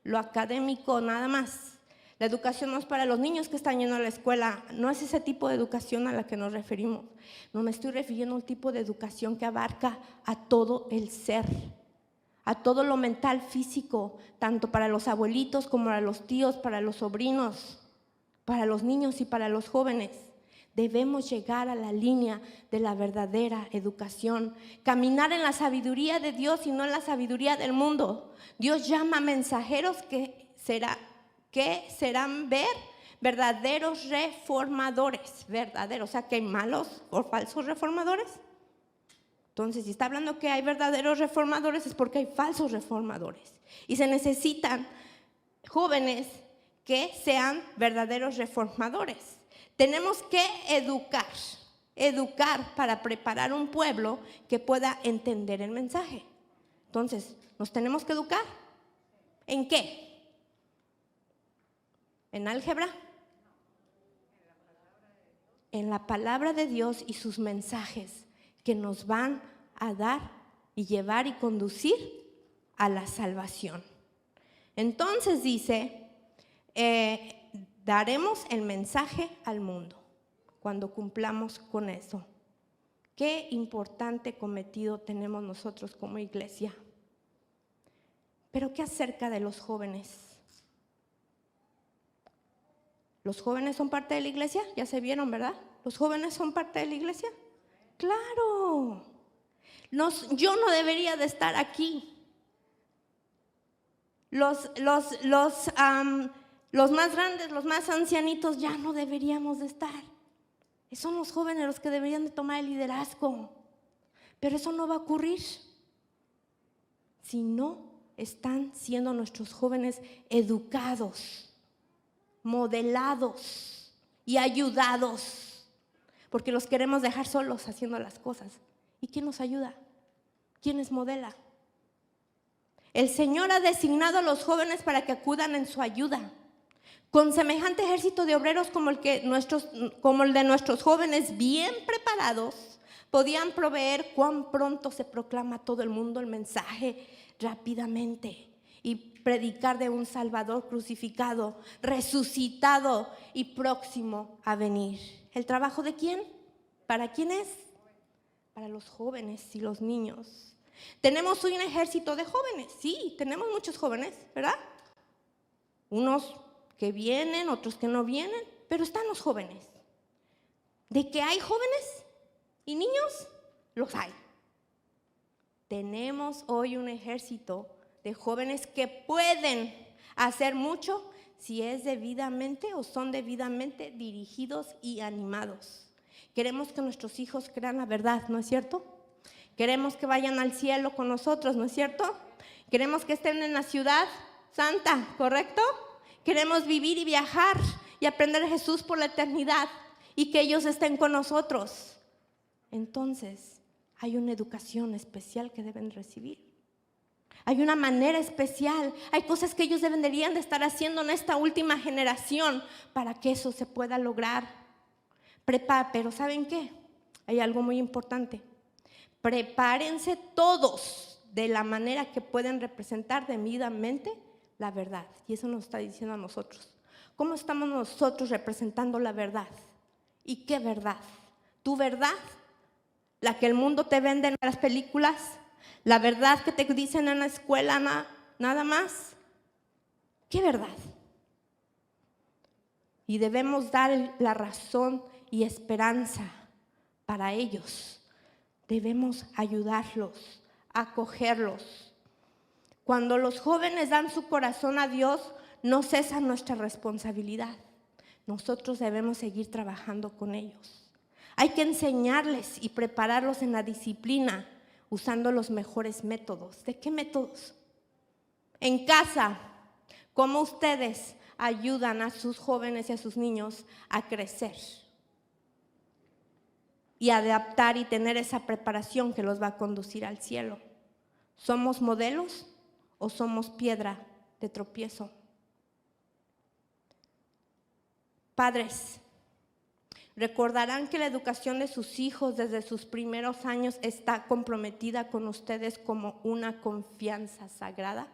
lo académico nada más. La educación no es para los niños que están yendo a la escuela, no es ese tipo de educación a la que nos referimos. No me estoy refiriendo a un tipo de educación que abarca a todo el ser, a todo lo mental, físico, tanto para los abuelitos como para los tíos, para los sobrinos, para los niños y para los jóvenes. Debemos llegar a la línea de la verdadera educación, caminar en la sabiduría de Dios y no en la sabiduría del mundo. Dios llama mensajeros que serán verdaderos reformadores, verdaderos, o sea que hay malos o falsos reformadores. Entonces, si está hablando que hay verdaderos reformadores es porque hay falsos reformadores. Y se necesitan jóvenes que sean verdaderos reformadores. Tenemos que educar para preparar un pueblo que pueda entender el mensaje. Entonces, ¿nos tenemos que educar? ¿En qué? ¿En álgebra? En la palabra de Dios y sus mensajes que nos van a dar y llevar y conducir a la salvación. Entonces dice, daremos el mensaje al mundo cuando cumplamos con eso. Qué importante cometido tenemos nosotros como iglesia. Pero ¿qué acerca de los jóvenes? ¿Los jóvenes son parte de la iglesia? Ya se vieron, ¿verdad? ¿Los jóvenes son parte de la iglesia? ¡Claro! Yo no debería de estar aquí. Los más grandes, los más ancianitos ya no deberíamos de estar. Son los jóvenes los que deberían de tomar el liderazgo. Pero eso no va a ocurrir si no están siendo nuestros jóvenes educados, modelados y ayudados, porque los queremos dejar solos haciendo las cosas. ¿Y quién nos ayuda? ¿Quién les modela? El Señor ha designado a los jóvenes para que acudan en su ayuda. Con semejante ejército de obreros como el de nuestros jóvenes bien preparados, podían proveer cuán pronto se proclama a todo el mundo el mensaje rápidamente y predicar de un Salvador crucificado, resucitado y próximo a venir. ¿El trabajo de quién? ¿Para quién es? Para los jóvenes y los niños. Tenemos hoy un ejército de jóvenes, sí, tenemos muchos jóvenes, ¿verdad? Unos que vienen, otros que no vienen, pero están los jóvenes. ¿De que hay jóvenes y niños? Los hay. Tenemos hoy un ejército de jóvenes que pueden hacer mucho si es debidamente o son debidamente dirigidos y animados. Queremos que nuestros hijos crean la verdad, ¿no es cierto? Queremos que vayan al cielo con nosotros, ¿no es cierto? Queremos que estén en la ciudad santa, ¿correcto? Queremos vivir y viajar y aprender a Jesús por la eternidad y que ellos estén con nosotros. Entonces, hay una educación especial que deben recibir. Hay una manera especial, hay cosas que ellos deberían de estar haciendo en esta última generación para que eso se pueda lograr. Pero ¿saben qué? Hay algo muy importante. Prepárense todos de la manera que pueden representar debidamente la verdad. Y eso nos está diciendo a nosotros. ¿Cómo estamos nosotros representando la verdad? ¿Y qué verdad? ¿Tu verdad? ¿La que el mundo te vende en las películas? ¿La verdad que te dicen en la escuela nada más? ¿Qué verdad? Y debemos dar la razón y esperanza para ellos. Debemos ayudarlos, acogerlos. Cuando los jóvenes dan su corazón a Dios, no cesa nuestra responsabilidad. Nosotros debemos seguir trabajando con ellos. Hay que enseñarles y prepararlos en la disciplina usando los mejores métodos. ¿De qué métodos? En casa, ¿cómo ustedes ayudan a sus jóvenes y a sus niños a crecer y adaptar y tener esa preparación que los va a conducir al cielo. ¿Somos modelos o somos piedra de tropiezo? Padres, recordarán que la educación de sus hijos desde sus primeros años está comprometida con ustedes como una confianza sagrada.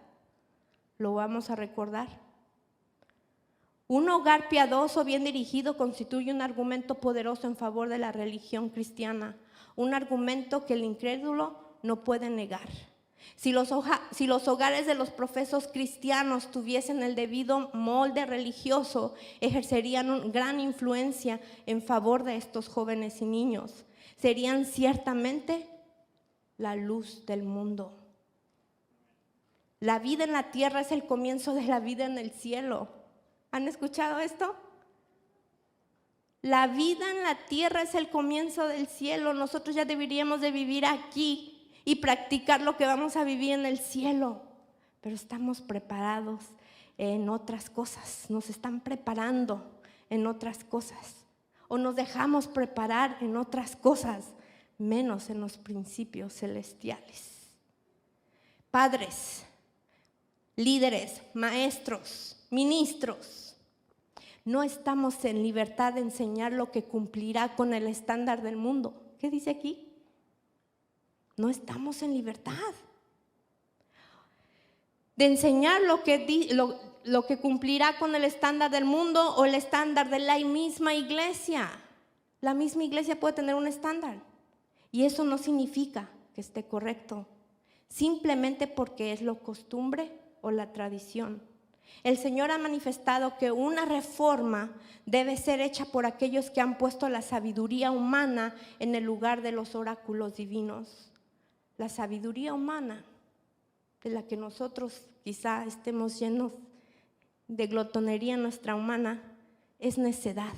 ¿Lo vamos a recordar? Un hogar piadoso bien dirigido constituye un argumento poderoso en favor de la religión cristiana, un argumento que el incrédulo no puede negar. Si los hogares de los profesos cristianos tuviesen el debido molde religioso, ejercerían una gran influencia en favor de estos jóvenes y niños. Serían ciertamente la luz del mundo. La vida en la tierra es el comienzo de la vida en el cielo. ¿Han escuchado esto? La vida en la tierra es el comienzo del cielo. Nosotros ya deberíamos de vivir aquí y practicar lo que vamos a vivir en el cielo. Pero estamos preparados en otras cosas. Nos están preparando en otras cosas. O nos dejamos preparar en otras cosas, menos en los principios celestiales. Padres, líderes, maestros, ministros, no estamos en libertad de enseñar lo que cumplirá con el estándar del mundo. ¿Qué dice aquí? No estamos en libertad de enseñar lo que cumplirá con el estándar del mundo o el estándar de la misma iglesia. La misma iglesia puede tener un estándar y eso no significa que esté correcto, simplemente porque es la costumbre o la tradición. El Señor ha manifestado que una reforma debe ser hecha por aquellos que han puesto la sabiduría humana en el lugar de los oráculos divinos. La sabiduría humana, de la que nosotros quizá estemos llenos de glotonería nuestra humana, es necedad,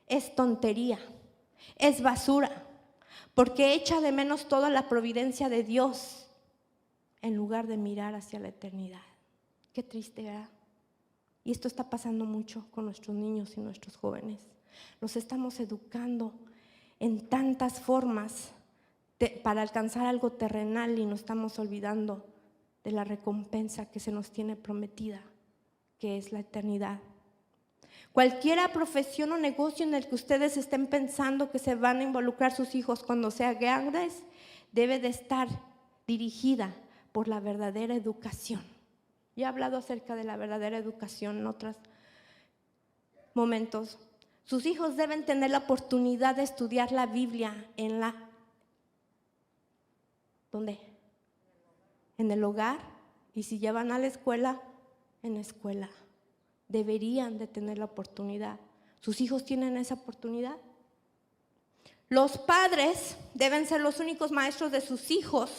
es tontería, es basura, porque echa de menos toda la providencia de Dios en lugar de mirar hacia la eternidad. Qué triste, ¿verdad? Y esto está pasando mucho con nuestros niños y nuestros jóvenes. Los estamos educando en tantas formas para alcanzar algo terrenal y nos estamos olvidando de la recompensa que se nos tiene prometida, que es la eternidad. Cualquier profesión o negocio en el que ustedes estén pensando que se van a involucrar sus hijos cuando sean grandes, debe de estar dirigida por la verdadera educación. Ya he hablado acerca de la verdadera educación en otros momentos. Sus hijos deben tener la oportunidad de estudiar la Biblia ¿dónde? En el hogar, y si ya van a la escuela, en la escuela. Deberían de tener la oportunidad. ¿Sus hijos tienen esa oportunidad? Los padres deben ser los únicos maestros de sus hijos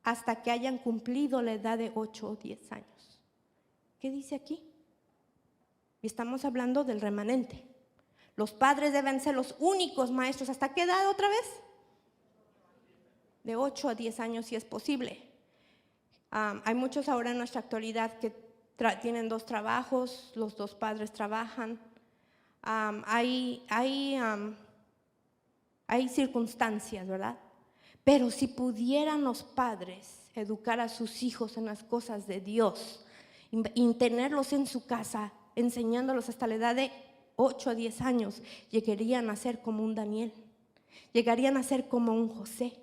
hasta que hayan cumplido la edad de 8 o 10 años. ¿Qué dice aquí? Y estamos hablando del remanente. Los padres deben ser los únicos maestros. ¿Hasta qué edad otra vez? De 8 a 10 años si es posible. Hay muchos ahora en nuestra actualidad que tienen 2 trabajos, los 2 padres trabajan. Hay circunstancias, ¿verdad? Pero si pudieran los padres educar a sus hijos en las cosas de Dios y tenerlos en su casa, enseñándolos hasta la edad de 8 a 10 años, llegarían a ser como un Daniel, llegarían a ser como un José,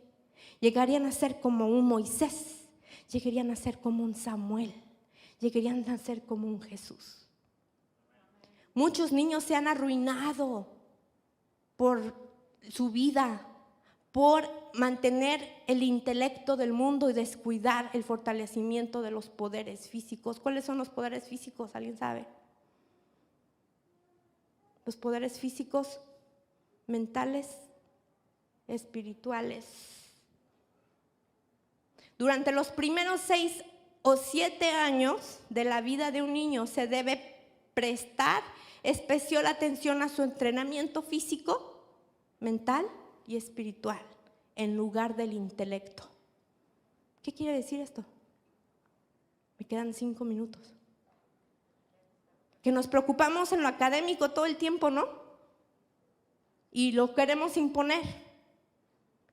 llegarían a ser como un Moisés, llegarían a ser como un Samuel, llegarían a ser como un Jesús. Muchos niños se han arruinado por su vida, por mantener el intelecto del mundo y descuidar el fortalecimiento de los poderes físicos. ¿Cuáles son los poderes físicos? ¿Alguien sabe? Los poderes físicos, mentales, espirituales. Durante los primeros 6 o 7 años de la vida de un niño se debe prestar especial atención a su entrenamiento físico, mental y espiritual en lugar del intelecto. ¿Qué quiere decir esto? Me quedan 5 minutos. que nos preocupamos en lo académico todo el tiempo, ¿no? Y lo queremos imponer.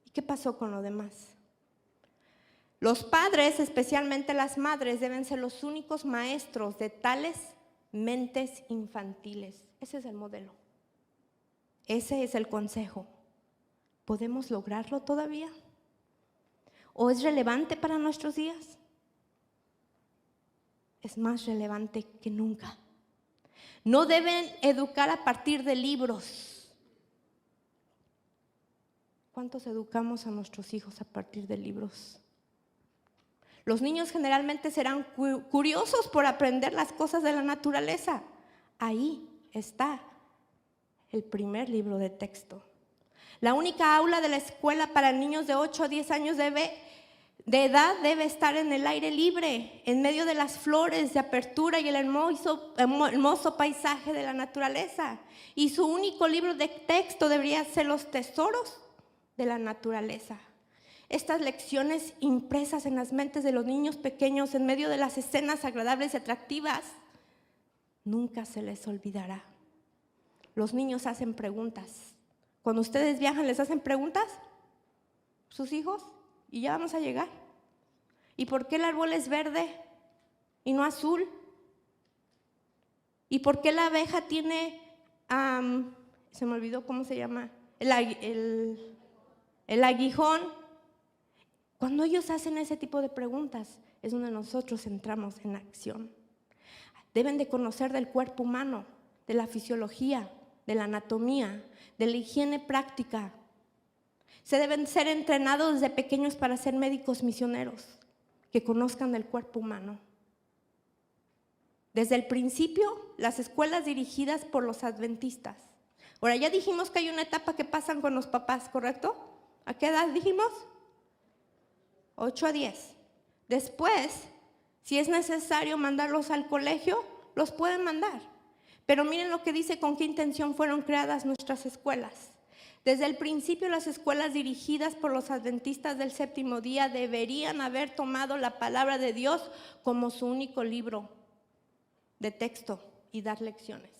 ¿Y qué pasó con lo demás? Los padres, especialmente las madres, deben ser los únicos maestros de tales mentes infantiles. Ese es el modelo. Ese es el consejo. ¿Podemos lograrlo todavía? ¿O es relevante para nuestros días? Es más relevante que nunca. No deben educar a partir de libros. ¿Cuántos educamos a nuestros hijos a partir de libros? Los niños generalmente serán curiosos por aprender las cosas de la naturaleza. Ahí está el primer libro de texto. La única aula de la escuela para niños de 8 a 10 años de edad debe estar en el aire libre, en medio de las flores de apertura y el hermoso paisaje de la naturaleza. Y su único libro de texto debería ser los tesoros de la naturaleza. Estas lecciones impresas en las mentes de los niños pequeños en medio de las escenas agradables y atractivas, nunca se les olvidará. Los niños hacen preguntas. Cuando ustedes viajan, ¿les hacen preguntas? ¿Sus hijos? Y ya vamos a llegar. ¿Y por qué el árbol es verde y no azul? ¿Y por qué la abeja tiene, se me olvidó cómo se llama, el aguijón? Cuando ellos hacen ese tipo de preguntas, es donde nosotros entramos en acción. Deben de conocer del cuerpo humano, de la fisiología, de la anatomía, de la higiene práctica. Se deben ser entrenados desde pequeños para ser médicos misioneros, que conozcan del cuerpo humano. Desde el principio, las escuelas dirigidas por los adventistas. Ahora, ya dijimos que hay una etapa que pasan con los papás, ¿correcto? ¿A qué edad dijimos? 8 a 10. Después, si es necesario mandarlos al colegio, los pueden mandar. Pero miren lo que dice con qué intención fueron creadas nuestras escuelas. Desde el principio, las escuelas dirigidas por los adventistas del séptimo día deberían haber tomado la palabra de Dios como su único libro de texto y dar lecciones.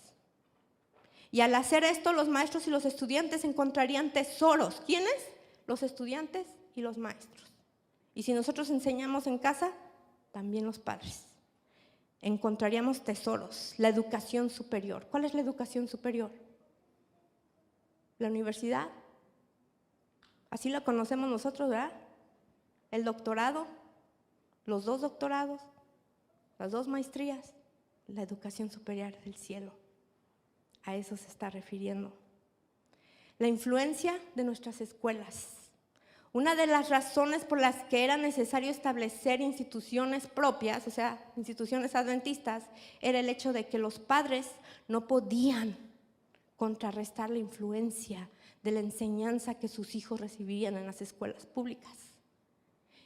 Y al hacer esto, los maestros y los estudiantes encontrarían tesoros. ¿Quiénes? Los estudiantes y los maestros. Y si nosotros enseñamos en casa, también los padres. Encontraríamos tesoros, la educación superior. ¿Cuál es la educación superior? La universidad. Así la conocemos nosotros, ¿verdad? El doctorado, los 2 doctorados, las 2 maestrías, la educación superior del cielo. A eso se está refiriendo. La influencia de nuestras escuelas. Una de las razones por las que era necesario establecer instituciones propias, o sea, instituciones adventistas, era el hecho de que los padres no podían contrarrestar la influencia de la enseñanza que sus hijos recibían en las escuelas públicas.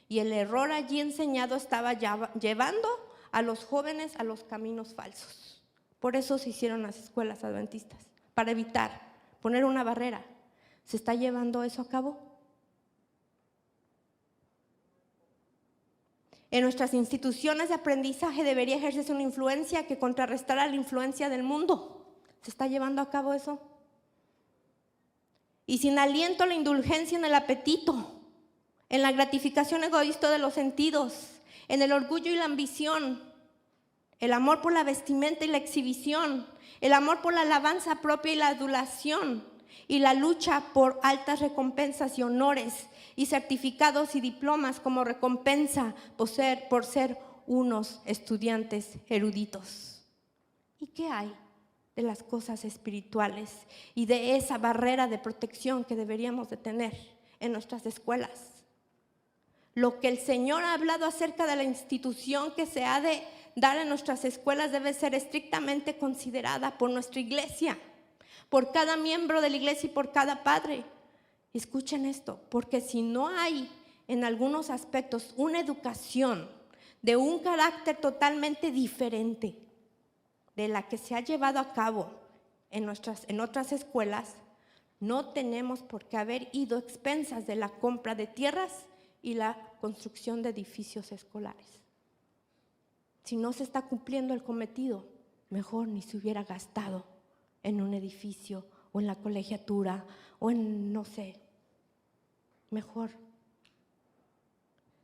Y el error allí enseñado estaba llevando a los jóvenes a los caminos falsos. Por eso se hicieron las escuelas adventistas, para evitar, poner una barrera. ¿Se está llevando eso a cabo? En nuestras instituciones de aprendizaje debería ejercerse una influencia que contrarrestara la influencia del mundo. ¿Se está llevando a cabo eso? Y sin aliento, la indulgencia en el apetito, en la gratificación egoísta de los sentidos, en el orgullo y la ambición, el amor por la vestimenta y la exhibición, el amor por la alabanza propia y la adulación, y la lucha por altas recompensas y honores, y certificados y diplomas como recompensa por ser unos estudiantes eruditos. ¿Y qué hay de las cosas espirituales y de esa barrera de protección que deberíamos de tener en nuestras escuelas? Lo que el Señor ha hablado acerca de la institución que se ha de dar en nuestras escuelas debe ser estrictamente considerada por nuestra iglesia, por cada miembro de la iglesia y por cada padre. Escuchen esto, porque si no hay en algunos aspectos una educación de un carácter totalmente diferente de la que se ha llevado a cabo en otras escuelas, no tenemos por qué haber ido a expensas de la compra de tierras y la construcción de edificios escolares. Si no se está cumpliendo el cometido mejor ni se hubiera gastado en un edificio o en la colegiatura o en, no sé, mejor.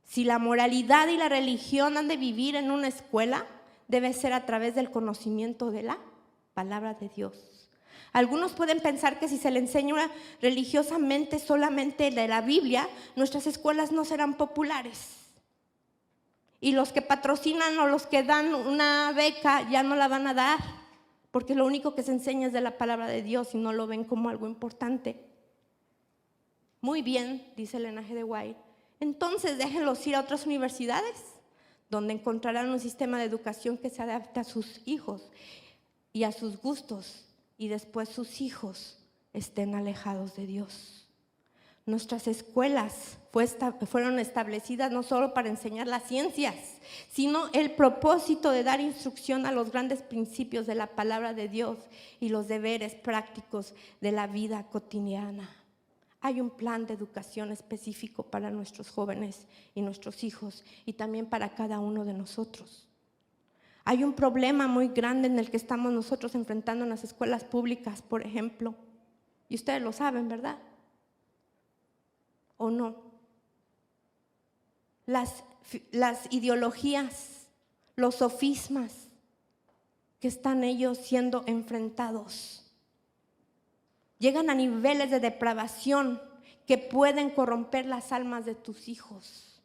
Si la moralidad y la religión han de vivir en una escuela, debe ser a través del conocimiento de la palabra de Dios. Algunos pueden pensar que si se le enseña religiosamente solamente de la Biblia, nuestras escuelas no serán populares. Y los que patrocinan o los que dan una beca ya no la van a dar, porque lo único que se enseña es de la palabra de Dios y no lo ven como algo importante. Muy bien, dice Elena G. de White. Entonces déjenlos ir a otras universidades, donde encontrarán un sistema de educación que se adapte a sus hijos y a sus gustos, y después sus hijos estén alejados de Dios. Nuestras escuelas fueron establecidas no solo para enseñar las ciencias, sino el propósito de dar instrucción a los grandes principios de la palabra de Dios y los deberes prácticos de la vida cotidiana. Hay un plan de educación específico para nuestros jóvenes y nuestros hijos y también para cada uno de nosotros. Hay un problema muy grande en el que estamos nosotros enfrentando en las escuelas públicas, por ejemplo, y ustedes lo saben, ¿verdad? ¿O no? Las ideologías, los sofismas que están ellos siendo enfrentados llegan a niveles de depravación que pueden corromper las almas de tus hijos.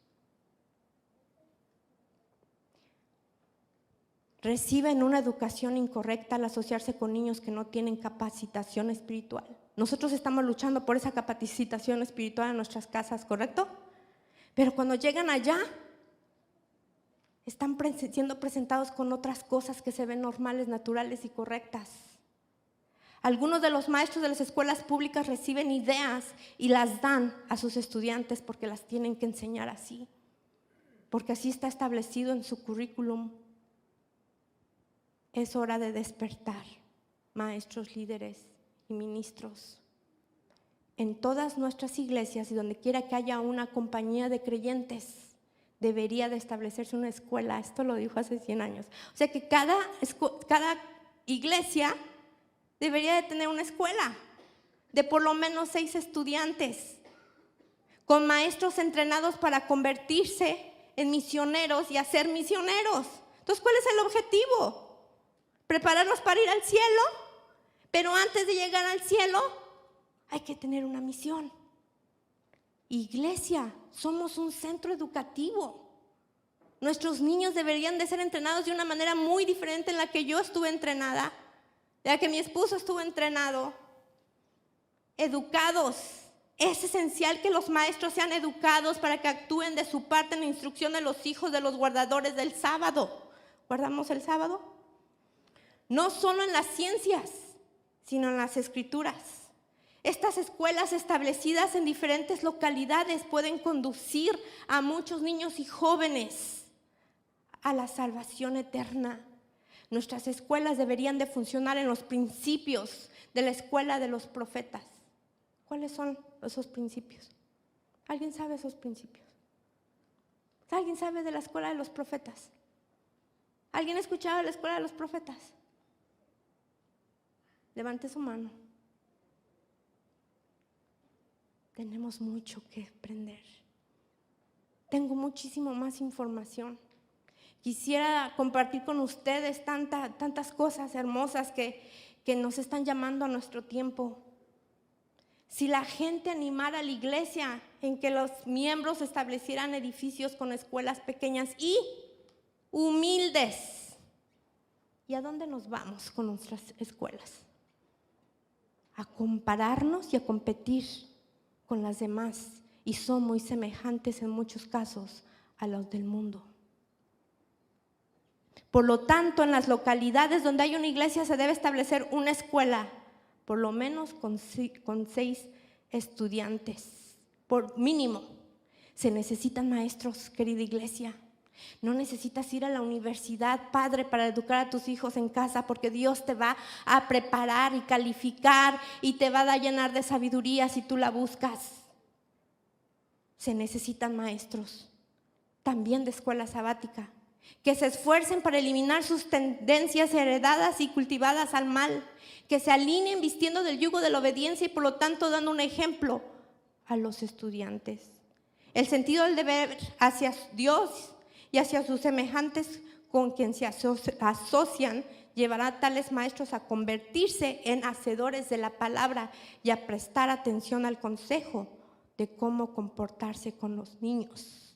Reciben una educación incorrecta al asociarse con niños que no tienen capacitación espiritual. Nosotros estamos luchando por esa capacitación espiritual en nuestras casas, ¿correcto? Pero cuando llegan allá, están siendo presentados con otras cosas que se ven normales, naturales y correctas. Algunos de los maestros de las escuelas públicas reciben ideas y las dan a sus estudiantes porque las tienen que enseñar así, porque así está establecido en su currículum. Es hora de despertar, maestros, líderes y ministros. En todas nuestras iglesias y donde quiera que haya una compañía de creyentes, debería de establecerse una escuela. Esto lo dijo hace 100 años. O sea que cada iglesia debería de tener una escuela de por lo menos 6 estudiantes, con maestros entrenados para convertirse en misioneros y hacer misioneros. Entonces, ¿cuál es el objetivo? Prepararnos para ir al cielo, pero antes de llegar al cielo hay que tener una misión. Iglesia, somos un centro educativo. Nuestros niños deberían de ser entrenados de una manera muy diferente en la que yo estuve entrenada, de la que mi esposo estuvo entrenado. Educados. Es esencial que los maestros sean educados para que actúen de su parte en la instrucción de los hijos de los guardadores del sábado. ¿Guardamos el sábado? No solo en las ciencias, sino en las escrituras. Estas escuelas establecidas en diferentes localidades pueden conducir a muchos niños y jóvenes a la salvación eterna. Nuestras escuelas deberían de funcionar en los principios de la escuela de los profetas. ¿Cuáles son esos principios? ¿Alguien sabe esos principios? ¿Alguien sabe de la escuela de los profetas? ¿Alguien ha escuchado de la escuela de los profetas? Levante su mano. Tenemos mucho que aprender. Tengo muchísimo más información. Quisiera compartir con ustedes tantas cosas hermosas que nos están llamando a nuestro tiempo. Si la gente animara a la iglesia en que los miembros establecieran edificios con escuelas pequeñas y humildes. ¿Y a dónde nos vamos con nuestras escuelas? A compararnos y a competir con las demás, y son muy semejantes en muchos casos a los del mundo. Por lo tanto, en las localidades donde hay una iglesia se debe establecer una escuela, por lo menos con 6 estudiantes, por mínimo. Se necesitan maestros, querida iglesia. No necesitas ir a la universidad, padre, para educar a tus hijos en casa, porque Dios te va a preparar y calificar y te va a llenar de sabiduría si tú la buscas. Se necesitan maestros, también de escuela sabática. que se esfuercen para eliminar sus tendencias heredadas y cultivadas al mal, que se alineen vistiendo del yugo de la obediencia y por lo tanto dando un ejemplo a los estudiantes. El sentido del deber hacia Dios y hacia sus semejantes con quien se asocian llevará a tales maestros a convertirse en hacedores de la palabra y a prestar atención al consejo de cómo comportarse con los niños.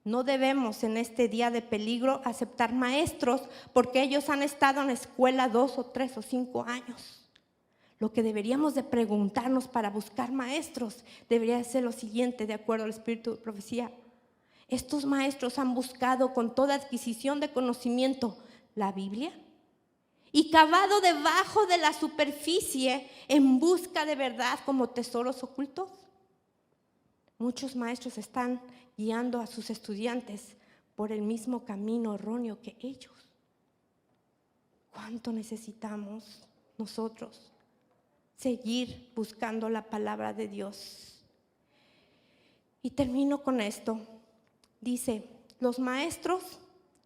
No debemos en este día de peligro aceptar maestros porque ellos han estado en la escuela 2 o 3 o 5 años. Lo que deberíamos de preguntarnos para buscar maestros debería ser lo siguiente, de acuerdo al espíritu de profecía. Estos maestros han buscado con toda adquisición de conocimiento la Biblia y cavado debajo de la superficie en busca de verdad como tesoros ocultos. Muchos maestros están guiando a sus estudiantes por el mismo camino erróneo que ellos. ¿Cuánto necesitamos nosotros seguir buscando la palabra de Dios? Y termino con esto. Dice, los maestros,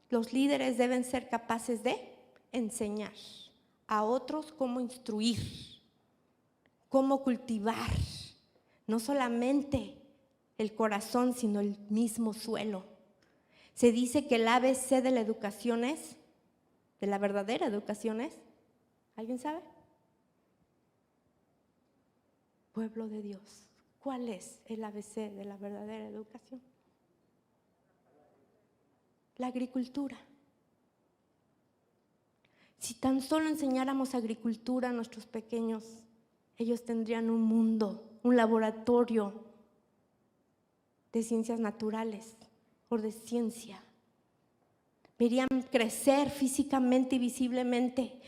los líderes deben ser capaces de enseñar a otros cómo instruir, cómo cultivar, no solamente el corazón, sino el mismo suelo. Se dice que el ABC de la educación es, de la verdadera educación es, ¿alguien sabe? Pueblo de Dios. ¿Cuál es el ABC de la verdadera educación? La agricultura. Si tan solo enseñáramos agricultura a nuestros pequeños, ellos tendrían un mundo, un laboratorio de ciencias naturales o de ciencia. Verían crecer físicamente y visiblemente.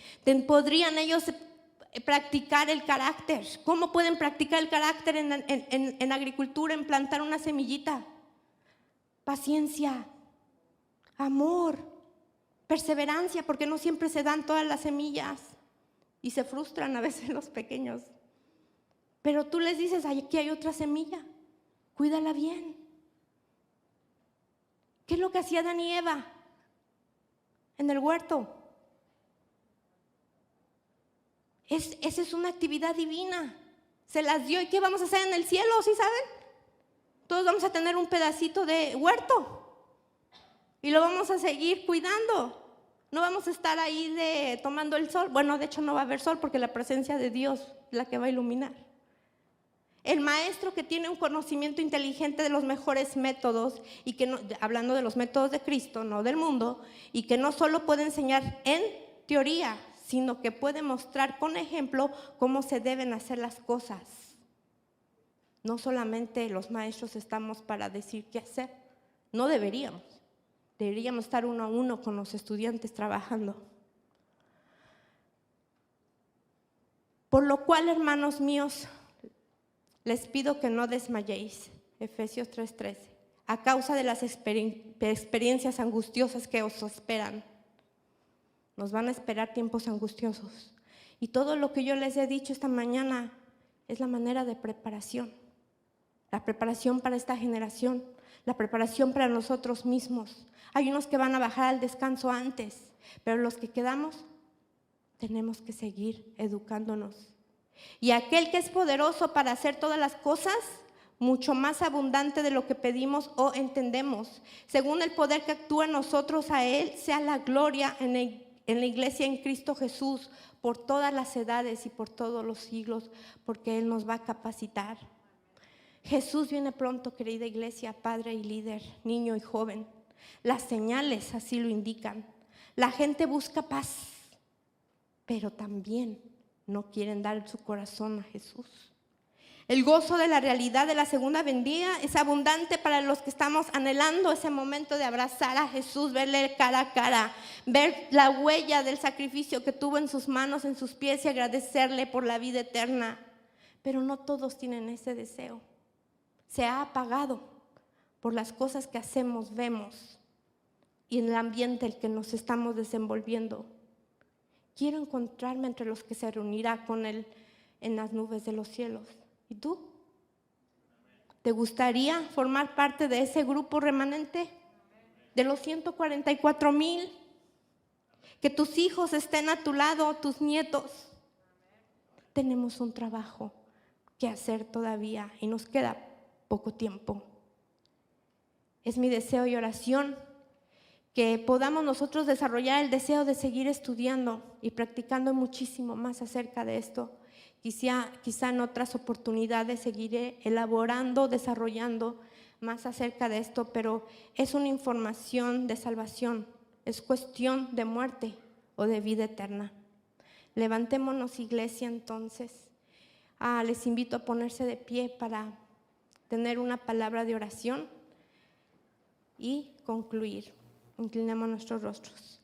Podrían ellos practicar el carácter. ¿Cómo pueden practicar el carácter en agricultura, en plantar una semillita? Paciencia, amor, perseverancia, porque no siempre se dan todas las semillas y se frustran a veces los pequeños. Pero tú les dices, aquí hay otra semilla, cuídala bien. ¿Qué es lo que hacía Adán y Eva en el huerto? Esa es una actividad divina. Se las dio. ¿Y qué vamos a hacer en el cielo? ¿Sí saben? Todos vamos a tener un pedacito de huerto y lo vamos a seguir cuidando. No vamos a estar ahí tomando el sol. Bueno, de hecho no va a haber sol porque la presencia de Dios es la que va a iluminar. El maestro que tiene un conocimiento inteligente de los mejores métodos y que no, hablando de los métodos de Cristo, no del mundo, y que no solo puede enseñar en teoría, sino que puede mostrar con ejemplo cómo se deben hacer las cosas. No solamente los maestros estamos para decir qué hacer, no deberíamos. Deberíamos estar uno a uno con los estudiantes trabajando. Por lo cual, hermanos míos, les pido que no desmayéis, Efesios 3:13, a causa de las experiencias angustiosas que os esperan. Nos van a esperar tiempos angustiosos. Y todo lo que yo les he dicho esta mañana es la manera de preparación. La preparación para esta generación, la preparación para nosotros mismos. Hay unos que van a bajar al descanso antes, pero los que quedamos tenemos que seguir educándonos. Y aquel que es poderoso para hacer todas las cosas, mucho más abundante de lo que pedimos o entendemos, según el poder que actúa en nosotros, a Él sea la gloria en la iglesia en Cristo Jesús, por todas las edades y por todos los siglos, porque Él nos va a capacitar. Jesús viene pronto, querida iglesia, padre y líder, niño y joven. Las señales así lo indican. La gente busca paz, pero también no quieren dar su corazón a Jesús. El gozo de la realidad de la segunda venida es abundante para los que estamos anhelando ese momento de abrazar a Jesús, verle cara a cara, ver la huella del sacrificio que tuvo en sus manos, en sus pies y agradecerle por la vida eterna. Pero no todos tienen ese deseo. Se ha apagado por las cosas que hacemos, vemos y en el ambiente en el que nos estamos desenvolviendo. Quiero encontrarme entre los que se reunirá con Él en las nubes de los cielos. ¿Y tú? ¿Te gustaría formar parte de ese grupo remanente? de los 144,000, que tus hijos estén a tu lado, tus nietos. Tenemos un trabajo que hacer todavía y nos queda poco tiempo. Es mi deseo y oración que podamos nosotros desarrollar el deseo de seguir estudiando y practicando muchísimo más acerca de esto. Quizá en otras oportunidades seguiré elaborando, desarrollando más acerca de esto, pero es una información de salvación, es cuestión de muerte o de vida eterna. Levantémonos, iglesia, entonces. Les invito a ponerse de pie para tener una palabra de oración y concluir. Inclinemos nuestros rostros.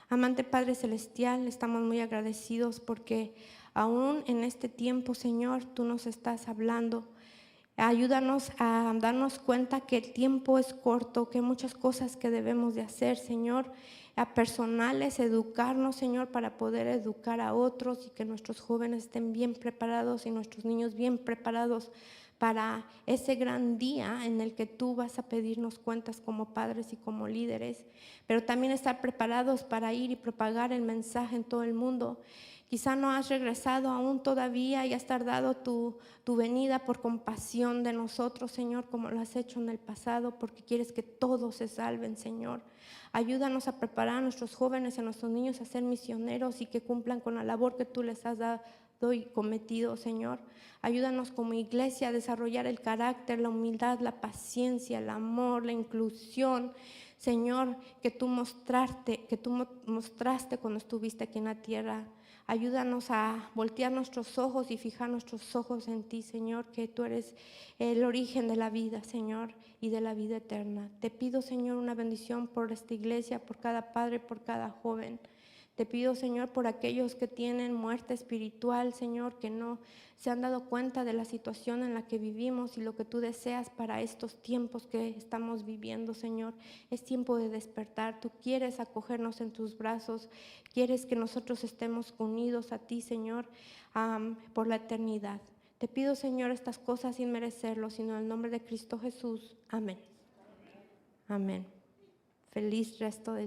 Amante Padre Celestial, estamos muy agradecidos porque aún en este tiempo, Señor, tú nos estás hablando. Ayúdanos a darnos cuenta que el tiempo es corto, que hay muchas cosas que debemos de hacer, Señor, a personales, educarnos, Señor, para poder educar a otros y que nuestros jóvenes estén bien preparados y nuestros niños bien preparados para ese gran día en el que tú vas a pedirnos cuentas como padres y como líderes, pero también estar preparados para ir y propagar el mensaje en todo el mundo. Quizá no has regresado aún todavía y has tardado tu venida por compasión de nosotros, Señor, como lo has hecho en el pasado, porque quieres que todos se salven, Señor. Ayúdanos a preparar a nuestros jóvenes, a nuestros niños a ser misioneros y que cumplan con la labor que tú les has dado y cometido, Señor. Ayúdanos como iglesia a desarrollar el carácter, la humildad, la paciencia, el amor, la inclusión, Señor, que tú mostraste cuando estuviste aquí en la tierra. Ayúdanos a voltear nuestros ojos y fijar nuestros ojos en ti, Señor, que tú eres el origen de la vida, Señor, y de la vida eterna. Te pido, Señor, una bendición por esta iglesia, por cada padre, por cada joven. Te pido, Señor, por aquellos que tienen muerte espiritual, Señor, que no se han dado cuenta de la situación en la que vivimos y lo que tú deseas para estos tiempos que estamos viviendo, Señor. Es tiempo de despertar. Tú quieres acogernos en tus brazos. Quieres que nosotros estemos unidos a ti, Señor, por la eternidad. Te pido, Señor, estas cosas sin merecerlo, sino en el nombre de Cristo Jesús. Amén. Amén. Feliz resto de